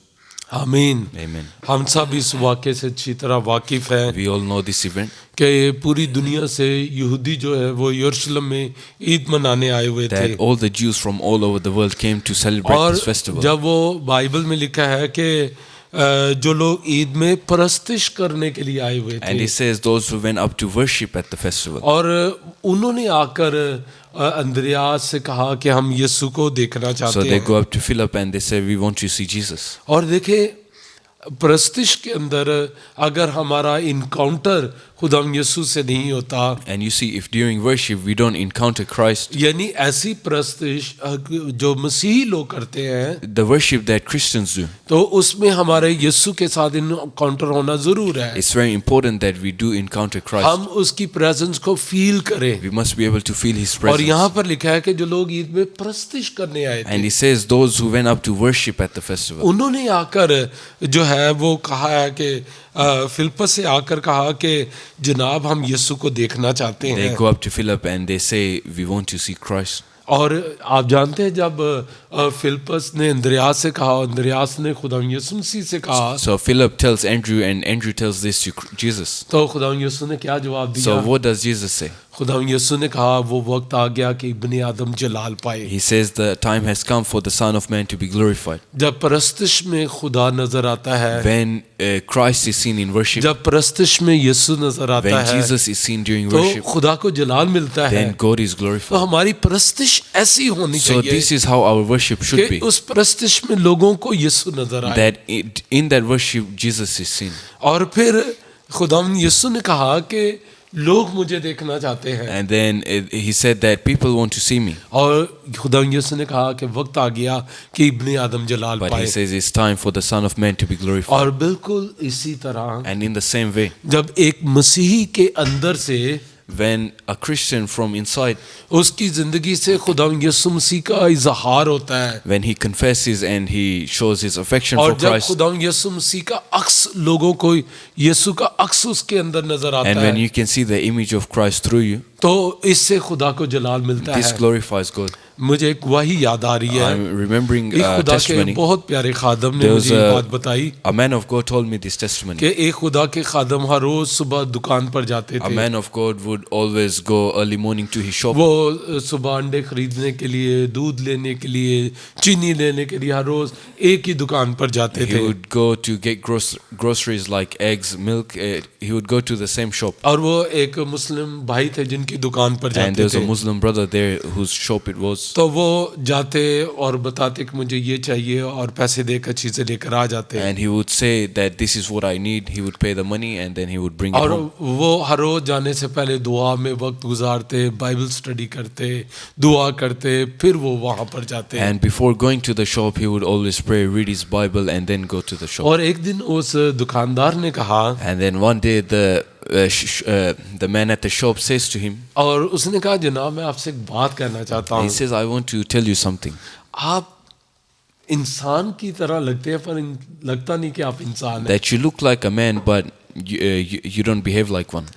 आमीन। Amen. हम सब इस वाक़े से अच्छी तरह वाकिफ़ हैं We all know this event, कि पूरी दुनिया से यहूदी जो है वो यरूशलेम में ईद मनाने आए हुए थे। that all the Jews from all over the world came to celebrate और this festival. जब वो बाइबल में लिखा है कि जो लोग ईद में प्रस्तिश करने के लिए आए हुए And थे, he says those who went up to worship at the festival. और उन्होंने आकर अंद्रयास से कहा कि हम यीशु को देखना So चाहते they हैं। go up to Philip and they say, we want to see Jesus. और देखें, प्रस्तिश के अंदर अगर हमारा इनकाउंटर खुदाम यीशु से नहीं होता, And you see, if during worship we don't encounter Christ, यानी ऐसी प्रस्तिश जो मसीही लोग करते हैं, the worship that Christians do, तो उसमें हमारे यीशु के साथ इनकाउंटर होना जरूर है। it's very important that we do encounter Christ. हम उसकी प्रेजेंस को फील करें। We must be able to feel His और यहाँ presence. पर लिखा है कि जो लोग ईद में प्रस्तिश करने आए थे, And He says those who went up to worship at the festival. उन्होंने आकर जो है वो कहा है कि फिलिप्पस से आकर कहा कि जनाब हम यीशु को देखना चाहते They हैं। go up to Philip and they say, we want to see Christ. और आप जानते हैं जब फिलिप्पस ने अंद्रयास से कहा, अंद्रयास ने खुदा यीशु मसीह से कहा, So Philip tells Andrew and Andrew tells this to Jesus. तो खुदा यीशु ने क्या जवाब दिया? So what does Jesus say? खुदा यीशु ने कहा वो वक्त आ गया कि इब्ने आदम जलाल पाए। He says the time has come for the Son of Man to be glorified. जब प्रस्तिश में खुदा नजर आता है, When Christ is seen in worship, जब प्रस्तिश में यीशु नजर आता when है, Jesus is seen during तो worship, खुदा को जलाल मिलता है। then God is तो glorified. हमारी प्रस्तिश ऐसी होनी So चाहिए this is how our worship should कि be. उस प्रस्तिश में लोगों को यीशु नजर आए। That in that worship Jesus is seen. और फिर खुदाम यीशु ने कहा कि लोग मुझे देखना चाहते हैं, And then he said that people want to see me. और खुदाम यीशु ने कहा कि वक्त आ गया कि इब्ने आदम जलाल But पाए। he says it's time for the Son of Man to be glorified. और बिल्कुल इसी तरह And in the same way, जब एक मसीही के अंदर से when a Christian from inside, उसकी जिंदगी से खुदा यीशु मसीह का इजहार होता है, when he confesses and he shows his affection और for जब Christ, खुदा यीशु मसीह का अक्स लोगों को यीशु का अक्स उसके अंदर नजर आता and when है, you can see the image of Christ through you, तो इससे खुदा को जलाल मिलता this है। glorifies God. मुझे एक वही याद आ रही है, I'm remembering एक a खुदा के testimony. बहुत प्यारे खादम ने There was मुझे ये बात बताई a man of God told me this testimony. कि एक खुदा के खादम हर रोज सुबह दुकान पर जाते A थे। man of God would always go early morning to his shop. वो सुबह अंडे खरीदने के लिए, दूध लेने के लिए, चीनी लेने के लिए हर रोज एक ही दुकान पर जाते He थे। would go to get groceries like eggs, milk. He would go to the same shop. और वो एक मुस्लिम भाई थे जिनकी उनकी दुकान पर And जाते there was a थे, Muslim brother there whose shop it was. तो वो जाते और बताते कि मुझे ये चाहिए और पैसे देकर चीजें लेकर आ जाते। And he would say that this is what I need. He would pay the money and then he would bring it और home. वो हर रोज जाने से पहले दुआ में वक्त गुजारते, बाइबल स्टडी करते, दुआ करते, फिर वो वहां पर जाते। And before going to the shop, he would always pray, read his Bible, and then go to the shop. और एक दिन उस दुकानदार ने कहा, And then one day, the man at the shop says to him, और उसने कहा जनाब मैं आपसे एक बात कहना चाहता he हूँ, says, I want to tell you something. आप इंसान की तरह लगते हैं पर लगता नहीं कि आप इंसान हैं। That you look like a man, but you don't behave like one.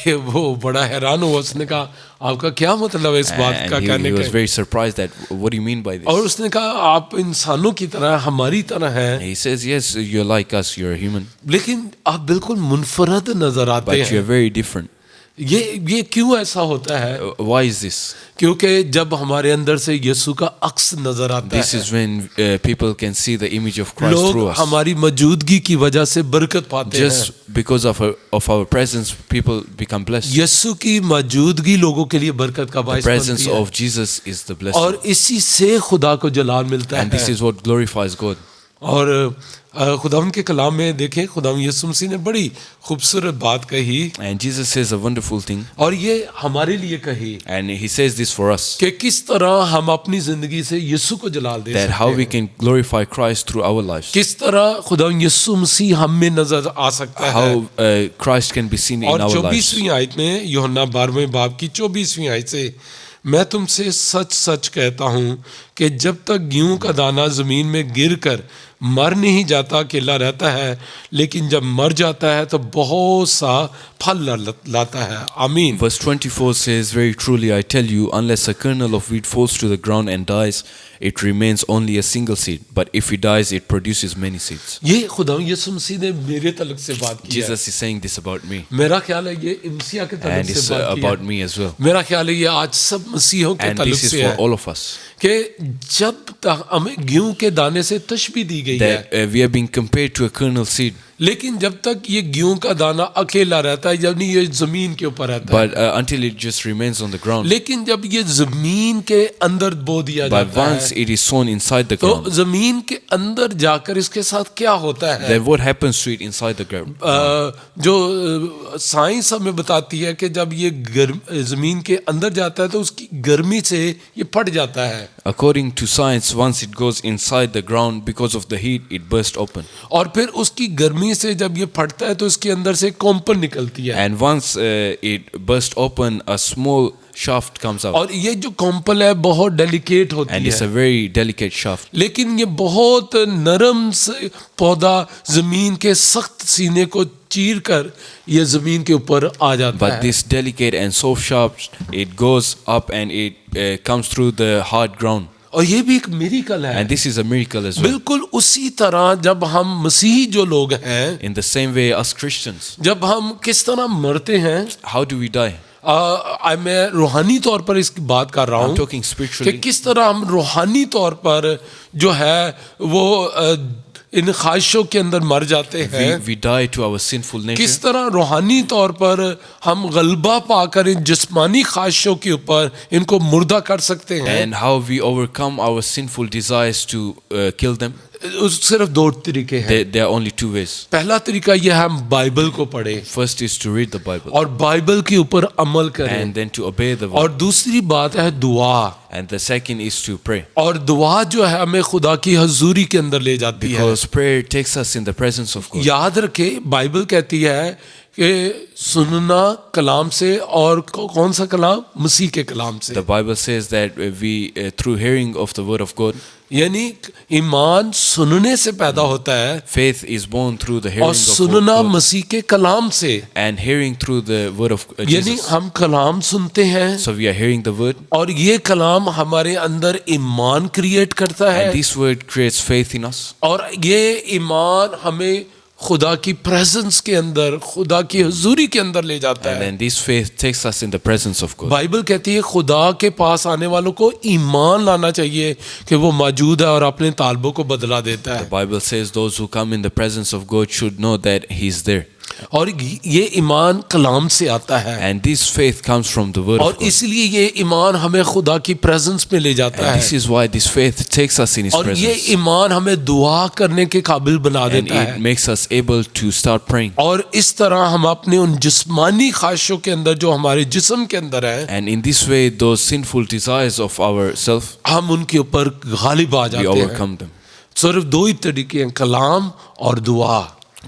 वो बड़ा हैरान हुआ, उसने कहा आपका क्या मतलब है इस बात का And कहने he was का? very surprised that, what do you mean by और this? उसने कहा आप इंसानों की तरह हमारी तरह हैं, He says, yes, you're like us, you're a human, लेकिन आप बिल्कुल मुनफरद नजर आते but you're हैं। very different. ये क्यों ऐसा होता है? Why is this? क्योंकि जब हमारे अंदर से यीशु का अक्स नजर आता This है, is when people can see the image of Christ लोग through us. हमारी मौजूदगी की वजह से बरकत पाते हैं। Just because of our presence, people become blessed. यीशु की मौजूदगी लोगों के लिए बरकत का The बायस presence बनती है, of Jesus is the और blessing. इसी से खुदा को जलाल मिलता And this है। is what glorifies God. और खुदावंद के कलाम में देखें, खुदावंद यीशु मसीह ने बड़ी खूबसूरत बात कही, And Jesus says a wonderful thing. और ये हमारे लिए कही And he says this for us. कि किस तरह हम अपनी जिंदगी से यीशु को जलाल दे That सकते how we हैं, can glorify Christ through our lives. किस तरह खुदावंद यीशु मसीह हम में नजर आ सकता है। How Christ can be seen in और our lives. 24वीं आयत में, यूहन्ना 12वें बाब की 24वीं आयत से, मैं तुमसे सच सच कहता हूँ कि जब तक गेहूं का दाना जमीन में गिरकर मर नहीं जाता अकेला रहता है, लेकिन जब मर जाता है तो बहुत सा फल लाता है। आमीन। Verse 24 says, very truly I tell you, unless a kernel of wheat falls to the ground and dies, it remains only a single seed. But if it dies, it produces many seeds. ये खुदा यीशु मसीह ने मेरे तलक से बात की है। Jesus is saying this about me. मेरा ख्याल है ये इमसिया के तलक And it's से बात की about है। me as well. मेरा ख्याल है ये आज सब मसीहों के And तलक this is से for है all of us. कि जब तक हमें गेहूं के दाने से तशबीह दी गई है, That we are being compared to a kernel seed. लेकिन जब तक ये गेहूं का दाना अकेला रहता है, यानी ये जमीन के ऊपर रहता है, But until it just remains on the ground. लेकिन जब ये जमीन के अंदर बो दिया But जाता once है, it is sown inside the तो ground, जमीन के अंदर जाकर इसके साथ क्या होता है? then what happens to it inside the ground? जो साइंस हमें बताती है कि जब ये जमीन के अंदर जाता है तो उसकी गर्मी से ये फट जाता है, According to science, once it goes inside the ground, because of the heat, it bursts open. और फिर उसकी गर्मी से जब ये फटता है तो इसके अंदर से कॉम्पन निकलती है, And once it bursts open, a small shaft comes out. और ये जो कॉम्पल है बहुत डेलिकेट होती And it's a है, very delicate shaft. लेकिन ये बहुत नरम से पौधा जमीन के सख्त सीने को चीर कर ये जमीन के ऊपर आ जाता But है। this delicate and soft shaft, it goes up and it comes through the hard ground. और ये भी एक मिरेकल है। And this is a miracle as well. बिल्कुल उसी तरह जब हम मसीही जो लोग हैं, In the same way, us Christians, जब हम किस तरह मरते हैं, how do we die? मैं रूहानी तौर पर इसकी बात कर रहा I'm हूँ talking कि spiritually. किस तरह हम रूहानी तौर पर जो है वो इन ख्वाहिशों के अंदर मर जाते हैं, We die to our sinful nature. किस तरह रूहानी तौर पर हम गलबा पाकर इन जिस्मानी ख्वाहिशों के ऊपर इनको मुर्दा कर सकते हैं। And how we overcome our sinful desires to kill them. सिर्फ दो तरीके हैं। There are only two ways. पहला तरीका यह है हम बाइबल को पढ़ें First is to read the Bible, और बाइबल के ऊपर अमल करें, and then to obey the और word. दूसरी बात है दुआ, And the second is to pray. और दुआ जो है हमें खुदा की हजूरी के अंदर ले जाती है। Because prayer takes us in the presence of God. याद रखें बाइबल कहती है कि सुनना कलाम से, और कौन सा कलाम? मसीह के कलाम से। The Bible says that we, through hearing of the word of God, यानी ईमान सुनने से पैदा होता है, faith is born through the hearing और of सुनना God, मसीह के कलाम से। and hearing through the word of यानी Jesus. हम कलाम सुनते हैं So we are hearing the word, और ये कलाम हमारे अंदर ईमान क्रिएट करता है, and this word creates faith in us. और ये ईमान हमें खुदा की प्रेजेंस के अंदर, खुदा की हुजूरी के अंदर ले जाता And है। then this faith takes us in the presence of God. Bible कहती है खुदा के पास आने वालों को ईमान लाना चाहिए कि वो मौजूद है और अपने ताल्बों को बदला देता है। The Bible says those who come in the presence of God should know that He's there. और ये ईमान कलाम से आता है And this faith comes from the word और of God. इसलिए ये ईमान हमें खुदा की प्रेजेंस में ले जाता And है this is why this faith takes us in His और ये presence. ईमान हमें दुआ करने के काबिल बना And देता it है makes us able to start praying. और इस तरह हम अपने उन जिस्मानी ख्वाहिशों के अंदर जो हमारे जिस्म के अंदर है And in this way, those sinful desires of ourself, हम उनके ऊपर गालिब आ we जाते हैं overcome them. सिर्फ दो ही तरीके हैं कलाम और दुआ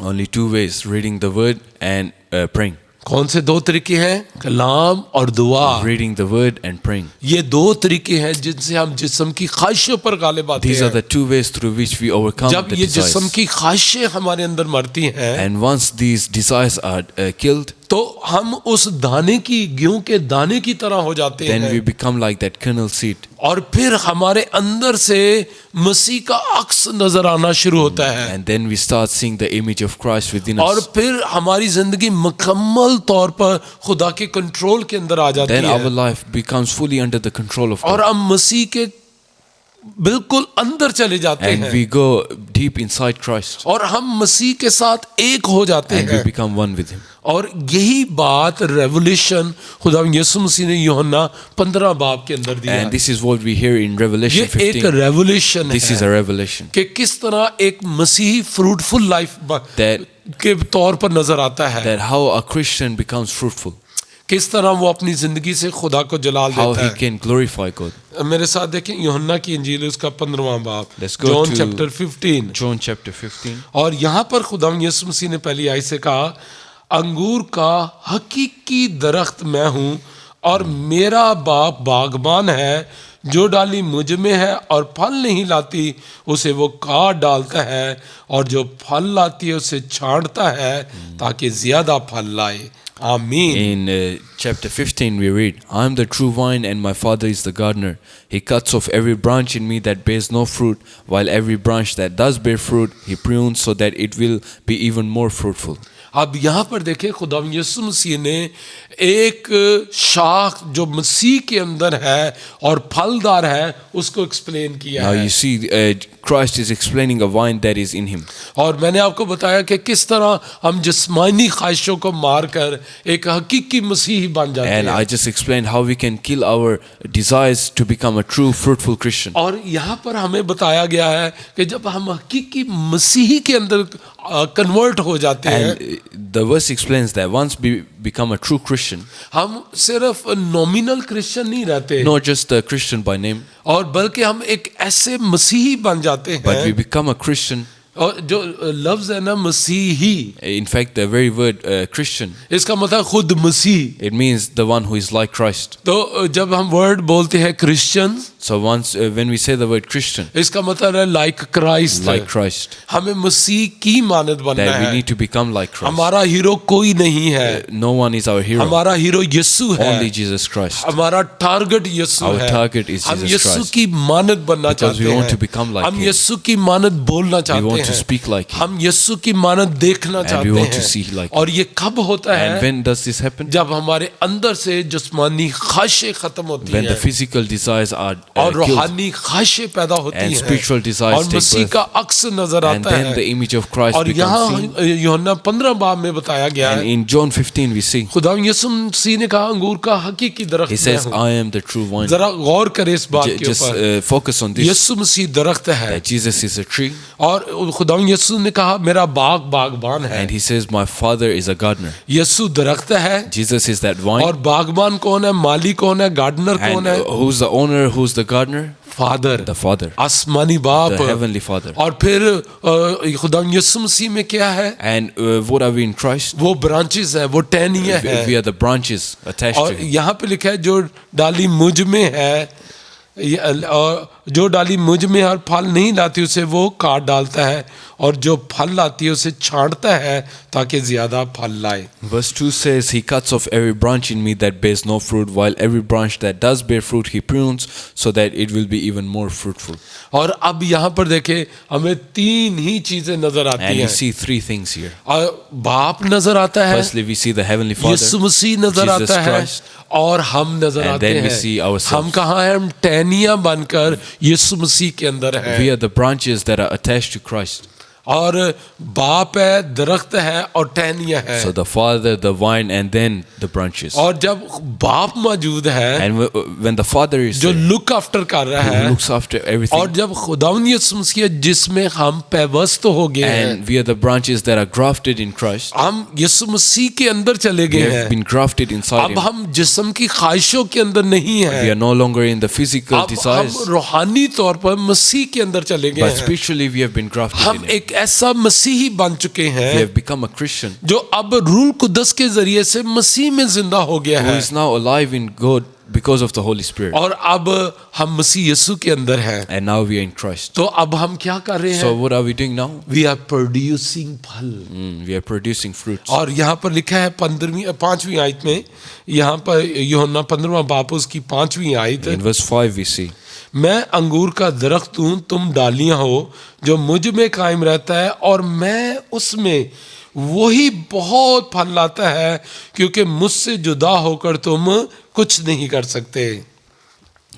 Only two ways: reading the word and praying. कौन से दो तरीके हैं कलाम और दुआ Reading the word and praying. ये दो तरीके हैं जिनसे हम जिस्म की ख्वाहिशों पर गालिब आते These are हैं the two ways through which we overcome जब the ये जिस्म desires. की ख्वाहिशें हमारे अंदर मरती हैं And once these desires are killed, तो हम उस दाने की गेहूं के दाने की तरह हो जाते then we हैं become like that kernel seed. और फिर हमारे अंदर से मसीह का अक्स नजर आना शुरू होता है And then we start seeing the image of Christ within और us. फिर हमारी जिंदगी मुकम्मल तौर पर खुदा के कंट्रोल के अंदर आ जाती Then our है life becomes fully under the control of और God. हम मसीह के बिल्कुल अंदर चले जाते And हैं we go deep inside Christ. और हम मसीह के साथ एक हो जाते And we हैं become one with Him. और यही बात रेवोल्यूशन खुदा यीशु मसीह ने यूहन्ना 15 बाब के अंदर दिया And this is what we hear in ये Revelation एक 15. रेवोल्यूशन This is है a revelation. कि किस तरह एक मसीही फ्रूटफुल लाइफ That- के तौर पर नजर आता है That how a Christian becomes fruitful. किस तरह वो अपनी जिंदगी से खुदा को जलाल How देता he है can glorify God. मेरे साथ देखें यूहन्ना की इंजील उसका 15वां बाब Let's go John to chapter 15 John chapter 15. और यहाँ पर खुदा यीशु मसीह ने पहली आयत से कहा अंगूर का हकीकी दरख्त मैं हूँ और मेरा बाप बागबान है जो डाली मुझ में है और फल नहीं लाती उसे वो काट डालता है और जो फल लाती है उसे छांटता है ताकि ज्यादा फल लाए आमीन In chapter 15, we read, I am the true vine, and my Father is the gardener. He cuts off every branch in me that bears no fruit, while every branch that does bear fruit, He prunes so that it will be even more fruitful. अब यहाँ पर देखें खुदा यीशु मसीह ने एक शाख जो मसीह के अंदर है और फलदार है उसको एक्सप्लेन किया Now है you see, Christ is explaining a vine that is in Him. और मैंने आपको बताया कि किस तरह हम जिस्मानी ख्वाहिशों को मारकर एक हकीकी मसीही बन जाते And I हैं just explained how we can kill our desires to become a true, fruitful Christian. और यहाँ पर हमें बताया गया है कि जब हम हकीकी मसीही के अंदर कन्वर्ट हो जाते हैं And the verse explains that once we become a true Christian, हम सिर्फ नॉमिनल क्रिश्चियन नहीं रहते not just a Christian by name, और बल्कि हम एक ऐसे मसीही बन जाते but we हैं become a Christian. और जो लफ्ज है ना मसीही In fact, the very word Christian, इसका मतलब खुद मसीह it means the one who is like Christ. तो जब हम वर्ड बोलते हैं Christian So once when we say the word Christian, इसका मतलब है लाइक क्राइस्ट like Christ, हमें मसीह की मानद बनना that we है need to become like Christ. हमारा हीरो कोई नहीं है No one is our hero, हमारा हीरो यीशु है only Jesus Christ. हमारा टारगेट यीशु Our है target is हम Jesus यीशु Christ. की मानद बनना Because we चाहते want to हैं become like हम him. यीशु की मानद बोलना We चाहते want to हैं speak like Him. हम यीशु की मानद देखना we चाहते want to see हैं like और ये कब होता And है when does this happen? जब हमारे अंदर से जिस्मानी ख्वाहिशें खत्म होती When the हैं physical desires are और killed, रूहानी ख्वाहिशें पैदा होती And हैं spiritual desires और take मसीह birth. का अक्स नजर and आता then the है image of Christ और becomes यहाँ seen. यूहन्ना 15 बाब में बताया गया And है in John 15 we see, खुदा यीशु मसीह ने कहा अंगूर का हकीकी दरख्त He मैं says, हूँ। I am the true vine. जरा गौर करें इस बात के Just ऊपर focus on this, यीशु मसीह दरख्त है that Jesus is a tree. और खुदा यीशु ने कहा मेरा बागबान है And He says, my Father is a gardener. यीशु दरख्त है Jesus is that vine. और बागबान कौन है माली कौन है गार्डनर And कौन है who's the owner, who's the gardener? Father The Father, आसमानी बाप the Heavenly Father. और फिर खुदा यीशु मसीह में क्या है And what are we in Christ? वो ब्रांचेस है वो टहनियां We है are the branches attached to और Him. यहाँ पे लिखा है जो डाली मुझ में है और जो डाली मुझ में और फल नहीं लाती उसे वो काट डालता है और जो फल लाती है उसे छांटता है ताकि ज्यादा फल लाए Verse 2 says, He cuts off every branch in me that bears no fruit, while every branch that does bear fruit He prunes, so that it will be even more fruitful. और अब यहाँ पर देखें हमें तीन ही चीजें नजर आती And we हैं see three things here. और बाप नजर आता है Firstly, we see the Heavenly Father, यीशु मसीह नजर Jesus आता है Christ, और हम नजर and आते then we हैं see ourselves. हम कहाँ हैं हम टहनियां बनकर यीशु मसीह के अंदर हैं We are the branches that are attached to Christ. और बाप है, दरख्त है और टहनियाँ है। So the father, the vine, and then the branches. और जब बाप मौजूद है And when the father is जो there, लुक आफ्टर कर रहा who है, looks after everything, और जब खुदावंद यीशु मसीह जिसमें हम पैवस्त हो गए हैं, and we are the branches that are grafted in Christ, हम यीशु मसीह के अंदर चले we गए have हैं। been grafted inside अब Him. हम जिस्म की ख्वाहिशों के अंदर नहीं We हैं, are no longer in the physical अब हम desires, रूहानी तौर पर मसीह के अंदर चले गए but हैं। spiritually we have been grafted हम in Him. एक ऐसा मसीही बन चुके We हैं have become a Christian जो अब रूल कुदस के जरिए से मसीह में जिंदा हो गया who है, is now alive in God because of the Holy Spirit. और अब हम मसीह यीशु के अंदर हैं। And now we are in Christ. तो अब हम क्या कर रहे So हैं? what are we doing now? We are producing फल। We are producing fruits. और यहाँ पर लिखा है 5वीं आयत में, यहाँ पर यूहन्ना 15वां बाप उसकी 5वीं आयत, In verse 5 we see, मैं अंगूर का दरख्त हूँ, तुम डालियां हो, जो मुझ में कायम रहता है और मैं उसमें, वही बहुत फल लाता है, क्योंकि मुझसे जुदा होकर तुम कुछ नहीं कर सकते।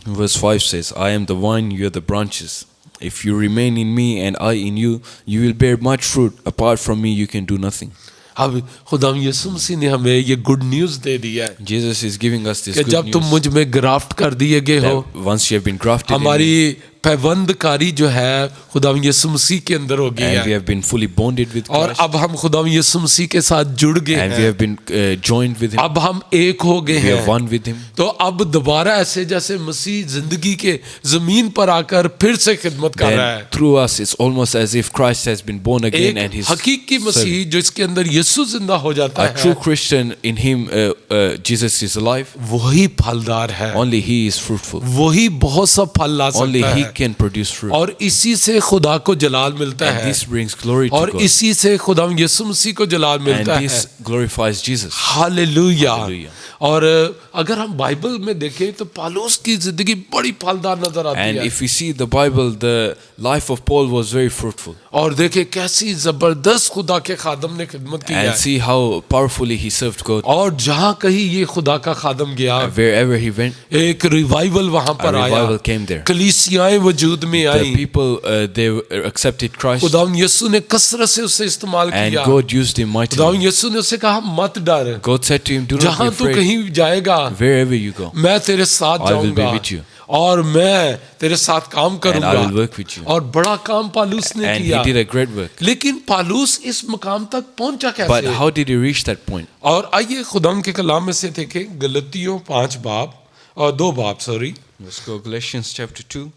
verse 5 says, I am the vine, you are the branches. If you remain in me and I in you, you will bear much fruit. Apart from me, you can do nothing. अब खुदा यीशु मसीह ने हमें ये good news दे दिया है Jesus is giving us this कि good जब तुम news मुझ में ग्राफ्ट कर दिए गए हो, that once you have been grafted in हमारी me, पैबंदकारी जो है खुदा यीशु मसीह के अंदर हो गई and we है, have been fully bonded with और Christ, अब हम खुदा यीशु मसीह के साथ जुड़ गए and we हैं, have been joined with Him, अब हम एक हो गए we are हैं। one with Him. तो अब दोबारा ऐसे जैसे मसीह जिंदगी के जमीन पर आकर फिर से खिदमत कर रहा Then है, through us, it's almost as if Christ has been born again and एक He's हकीकी मसीह जो इसके अंदर यीशु जिंदा हो जाता a true है, Christian. In Him, Jesus is alive. वही फलदार है, Only He is fruitful. वही बहुत सा फल ला Only सकता He है, can produce fruit. और इसी से खुदा को जलाल मिलता And है, this brings glory to और God. इसी से खुदा यीशु मसीह को जलाल And मिलता है। this glorifies Jesus. Hallelujah. Hallelujah. और अगर हम बाइबल में देखें तो पौलुस की जिंदगी बड़ी फलदार नजर आती And है, if we see the Bible, the life of Paul was very fruitful. और देखें कैसी जबरदस्त खुदा के खादम ने खिदमत की And है, see how powerfully he served God. और जहां कहीं ये खुदा का खादम गया, Wherever he went, एक रिवाइवल वहां a पर आया, revival came there. कलीसियाएं वजूद में The I, people, they accepted Christ. खुदा यीशु ने कसरत से उसे इस्तेमाल And किया। God used him खुदा mightily. यीशु ने उसे कहा मत डर, God said to him, do not be जहां तू afraid. कहीं जाएगा Wherever you go, मैं तेरे साथ I will be जाऊंगा, with you. और मैं तेरे साथ काम and I will करूंगा। work with you. और बड़ा काम पालूस ने And he किया, did a great work. लेकिन पालूस इस मुकाम तक पहुंचा But कैसे? how did he reach that point? और आइए खुदा के कलाम में से देखें गलतियों 5 बाब और 2 बाब sorry, Let's go Galatians chapter 2.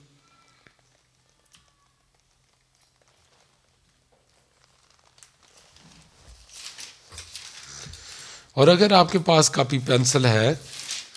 और अगर आपके पास कापी पेंसिल है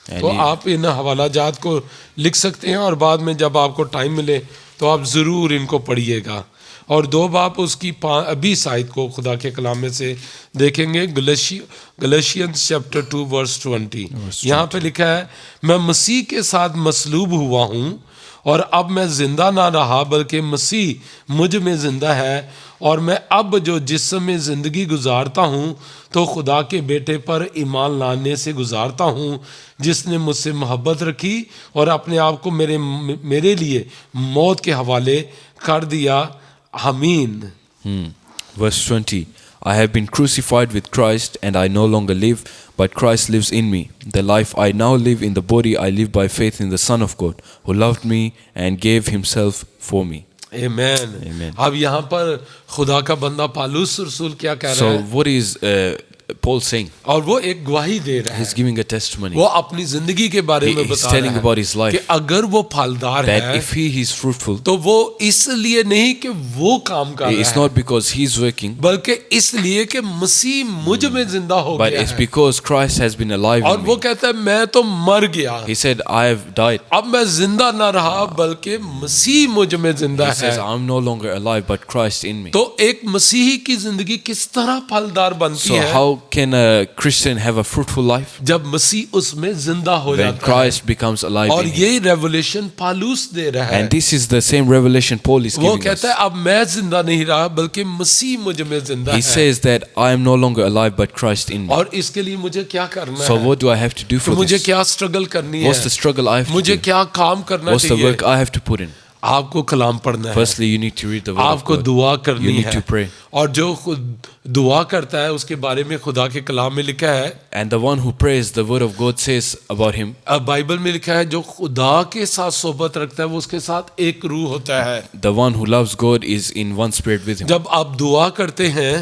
तो And आप इन हवाला जात को लिख सकते हैं, और बाद में जब आपको टाइम मिले तो आप ज़रूर इनको पढ़िएगा। और 2 बाब उसकी 20 आयत को खुदा के कलाम में से देखेंगे, गलेशियंस चैप्टर 2 वर्स 20। यहाँ पे लिखा है, मैं मसीह के साथ मसलूब हुआ हूँ, और अब मैं जिंदा ना रहा बल्कि मसीह मुझ में जिंदा है, और मैं अब जो जिस्म में ज़िंदगी गुजारता हूँ तो खुदा के बेटे पर ईमान लाने से गुजारता हूँ, जिसने मुझसे मोहब्बत रखी और अपने आप को मेरे लिए मौत के हवाले कर दिया। आमीन। Verse 20. I have been crucified with Christ, and I no longer live, but Christ lives in me. The life I now live in the body, I live by faith in the Son of God, who loved me and gave himself for me. आमीन। Amen. अब यहाँ पर खुदा का बंदा पालूस रसूल क्या कह रहा So है? what is Paul saying? और वो एक गवाही दे रहा He's है, giving a testimony. वो अपनी जिंदगी के बारे में He's बता telling रहा about है his life. कि अगर वो फलदार That है if he is fruitful, तो वो इसलिए नहीं कि वो काम कर it's रहा है, not because he's working, बल्कि इसलिए कि मसीह मुझ में जिंदा हो but गया it's है। because Christ has been alive और in वो me. कहता है मैं तो मर गया, He said, I have died. अब मैं जिंदा ना रहा बल्कि मसीह मुझ में जिंदा He says, है। I'm no longer alive, but Christ in me. तो एक मसीही की जिंदगी किस तरह फलदार बनती So है? how can a Christian have a fruitful life? जब मसीह उसमें जिंदा हो When जाता है। Christ becomes alive और in him. ये रेवोल्यूशन पालूस दे रहा है। And this is the same revelation Paul is वो giving us. कहता है अब मैं जिंदा नहीं रहा बल्कि मसीह मुझ में जिंदा He है। says that I am no longer alive, but Christ in me. और इसके लिए मुझे क्या करना So है? what do I have to do तो for मुझे this? क्या स्ट्रगल करनी What's the है? struggle I have to मुझे do? क्या काम करना What's the चाहिए? work I have to put in? आपको कलाम पढ़ना है, Firstly, you need to read the word of आपको God. दुआ You करनी need है, to pray. और जो खुद दुआ करता है उसके बारे में खुदा के कलाम में लिखा है, And the one who prays, the word of God says about him, Bible में लिखा है जो खुदा के साथ सोबत रखता है वो उसके साथ एक रूह होता है। the one who loves God is in one spirit with him. जब आप दुआ करते हैं,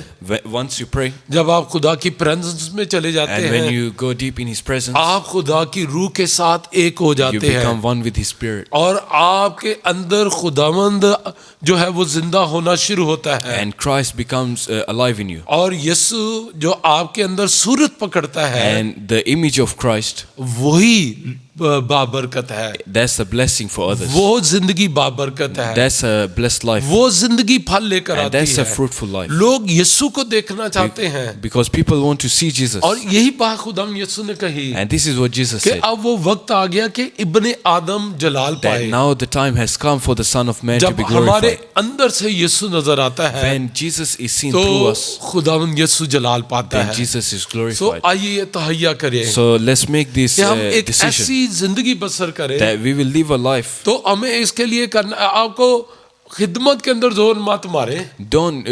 Once you pray, जब आप खुदा की प्रेजेंस में चले जाते and when हैं, you go deep in his presence, आप खुदा की रूह के साथ एक हो you जाते हैं, become one with his spirit. और आपके अंदर खुदावंद जो है वो जिंदा होना शुरू होता है, And Christ becomes alive in you. और यीशु जो आपके अंदर सूरत पकड़ता है And the image of Christ, वही बाबरकत है, that's a blessing for others. वो जिंदगी बाबरकत है, That's a blessed life. वो जिंदगी फल लेकर And आती that's a है। fruitful life. लोग यीशु को देखना चाहते हैं, Because people want to see Jesus. और यही बात खुदाम यीशु ने कही And this is what Jesus कि said. अब वो वक्त आ गया कि इब्ने आदम जलाल That पाए। now the time has come for the Son of Man to जब be हमारे glorified. अंदर से यीशु नजर आता है When Jesus is seen तो through us, खुदावन यीशु जलाल पाता then है। Jesus is so glorified. आइए ये तहैया करें So let's make this कि हम एक decision ऐसी जिंदगी बसर करें, that we will live a life. तो हमें इसके लिए करना, आपको खिदमत के अंदर जोर मत मारे, Don't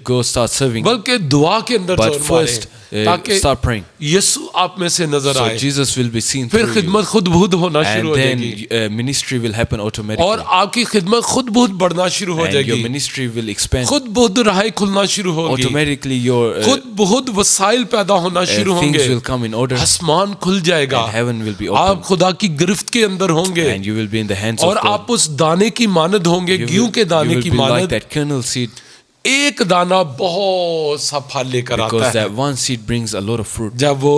go start serving, बल्कि दुआ के अंदर but जोर first मारे ताकि start praying. यीशु आप में से नजर So आए, Jesus will be seen फिर through you. खिदमत खुद बहुत होना शुरू And हो then जाएगी, ministry will happen automatically. और आपकी खिदमत खुद बहुत बढ़ना शुरू हो And your जाएगी, ministry will expand. खुद बहुत राहें खुलना शुरू होगी, Automatically your खुद बहुत वसाइल पैदा होना शुरू things होंगे, will come in order. आसमान खुल जाएगा, And heaven will be आप open. खुदा की गिरफ्त के अंदर होंगे, And you will be in the hands और of God. आप उस दाने की मानद होंगे, You गेहूं के will दाने की be like मानद। that kernel seed, एक दाना बहुत सा फल लेकर आता because है that one seed brings a lot of fruit. जब वो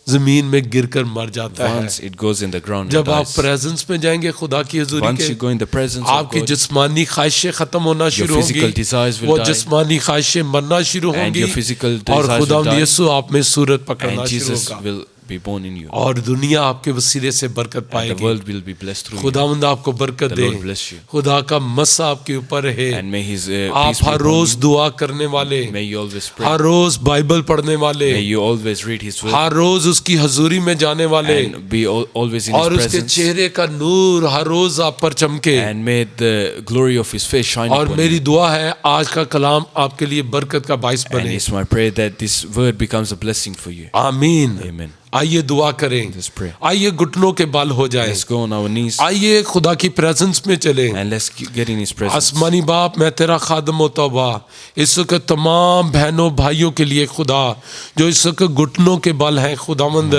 जमीन में गिरकर मर जाता है। Once it goes in the ground and जब आप dies. प्रेजेंस में जाएंगे खुदा की हजूरी Once you के, go in the presence of आपकी God, जिस्मानी ख्वाहिशें खत्म होना शुरू physical होंगी, desires will वो die. जिस्मानी ख्वाहिशें मरना शुरू And होंगी, your physical और desires खुदा will die. यीशु आप में सूरत पकड़ना and शुरू Jesus होगा, will be born in you. और दुनिया आपके वसीले से बरकत And the पाएगी। world will be blessed through you. खुदावंद आपको बरकत The they, Lord bless you. खुदा का मसा आपके ऊपर रहे, And may His आप peace be her upon rose you. दुआ करने वाले, May you always pray. हर रोज बाइबल पढ़ने वाले, May you always read His word हर रोज उसकी हजूरी में जाने वाले, and be always in और His उसके presence. चेहरे का नूर हर रोज आप पर चमके। And may the glory of His face shine और upon मेरी you. दुआ है आज का कलाम आपके लिए बरकत का बाइस And बने। it's my prayer that this word becomes a blessing for you. आमीन। Amen. आइए दुआ करें, Let's pray. आइए घुटनों के बल हो जाएं, Let's go on our knees आइए खुदा की प्रेजेंस में चले। and let's get in His presence. आसमानी बाप, मैं तेरा खादम होता हुआ इस वक्त तमाम बहनों भाइयों के लिए खुदा जो इस वक्त घुटनों के बल हैं, खुदावंद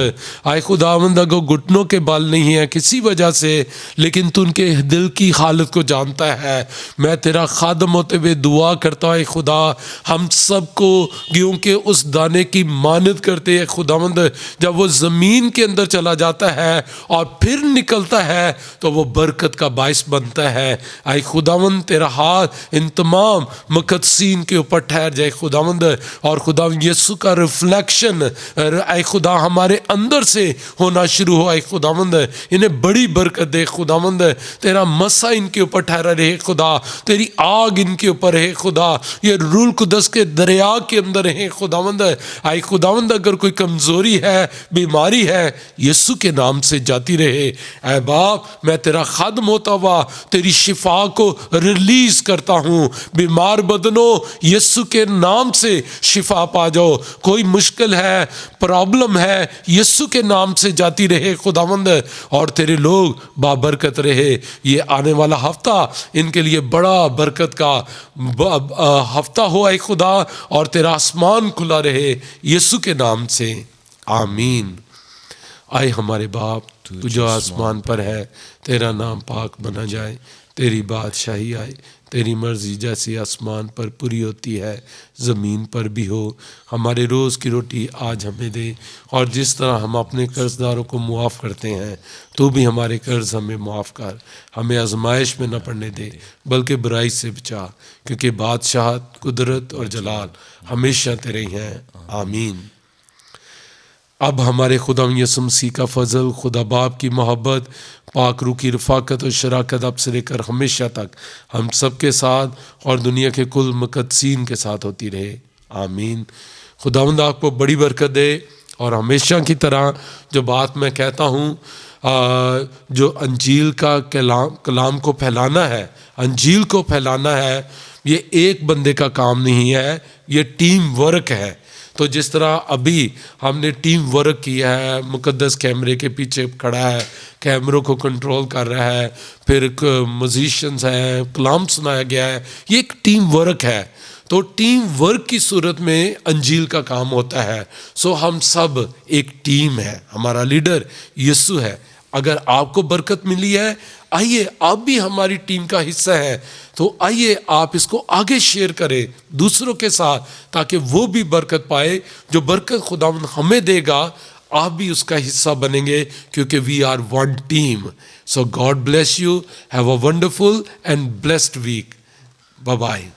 आए खुदावंद, अगर घुटनों के बल नहीं है किसी वजह से, लेकिन तू उनके दिल की हालत को जानता है, मैं तेरा खादम होते हुए दुआ करता है खुदा, हम सबको गेहूं के उस दाने की मानद करते हैं खुदावंद, जब वो ज़मीन के अंदर चला जाता है और फिर निकलता है तो वो बरकत का बाइस बनता है। आए खुदावंद तेरा हाथ इन तमाम मुकद्दसीन के ऊपर ठहर जाए खुदावंद, और खुदावंद यीशु का रिफ्लेक्शन आए खुदा हमारे अंदर से होना शुरू हो। आए खुदावंद इन्हें बड़ी बरकत दे खुदावंद, तेरा मसा इनके ऊपर ठहरा रहे खुदा, तेरी आग इनके ऊपर रहे खुदा, ये रूल कुदस के दरिया के अंदर रहे खुदावंद। आए खुदावंद अगर कोई कमजोरी है, बीमारी है, यीशु के नाम से जाती रहे। ऐ बाप, मैं तेरा खादम होता हुआ तेरी शिफा को रिलीज करता हूँ, बीमार बदनों यीशु के नाम से शिफा पा जाओ। कोई मुश्किल है, प्रॉब्लम है, यीशु के नाम से जाती रहे खुदावंद, और तेरे लोग बाबरकत रहे। ये आने वाला हफ्ता इनके लिए बड़ा बरकत का हफ्ता हो ऐ खुदा, और तेरा आसमान खुला रहे यीशु के नाम से, आमीन। आए हमारे बाप, तू जो आसमान पर है, तेरा नाम पाक बना जाए, तेरी बादशाही आए, तेरी मर्जी जैसी आसमान पर पूरी होती है ज़मीन पर भी हो। हमारे रोज़ की रोटी आज हमें दे, और जिस तरह हम अपने कर्जदारों को मुआफ़ करते हैं, तू भी हमारे कर्ज हमें मुआफ़ कर, हमें आजमाइश में न पड़ने दे, बल्कि बुराई से बचा, क्योंकि बादशाहत, कुदरत और जलाल हमेशा तेरे ही हैं, आमीन। अब हमारे खुदा यीशु मसीह का फजल, खुदा बाप की मोहब्बत, पाक रूह की रफ़ाकत और शराकत अब से लेकर हमेशा तक हम सब के साथ और दुनिया के कुल मुकद्दसीन के साथ होती रहे, आमीन। खुदावंद आपको बड़ी बरकत दे, और हमेशा की तरह जो बात मैं कहता हूँ जो अंजील का कलाम को फैलाना है, अंजील को फैलाना है, ये एक बंदे का काम नहीं है, ये टीम वर्क है। तो जिस तरह अभी हमने टीम वर्क किया है, मुकद्दस कैमरे के पीछे खड़ा है, कैमरों को कंट्रोल कर रहा है, फिर म्यूजिशियंस हैं, कलाम सुनाया गया है, ये एक टीम वर्क है। तो टीम वर्क की सूरत में अंजील का काम होता है। सो हम सब एक टीम है, हमारा लीडर यीशु है। अगर आपको बरकत मिली है, आइए आप भी हमारी टीम का हिस्सा है, तो आइए आप इसको आगे शेयर करें दूसरों के साथ, ताकि वो भी बरकत पाए। जो बरकत खुदावंद हमें देगा, आप भी उसका हिस्सा बनेंगे, क्योंकि we are one team. So God bless you, have a wonderful and blessed week. Bye bye.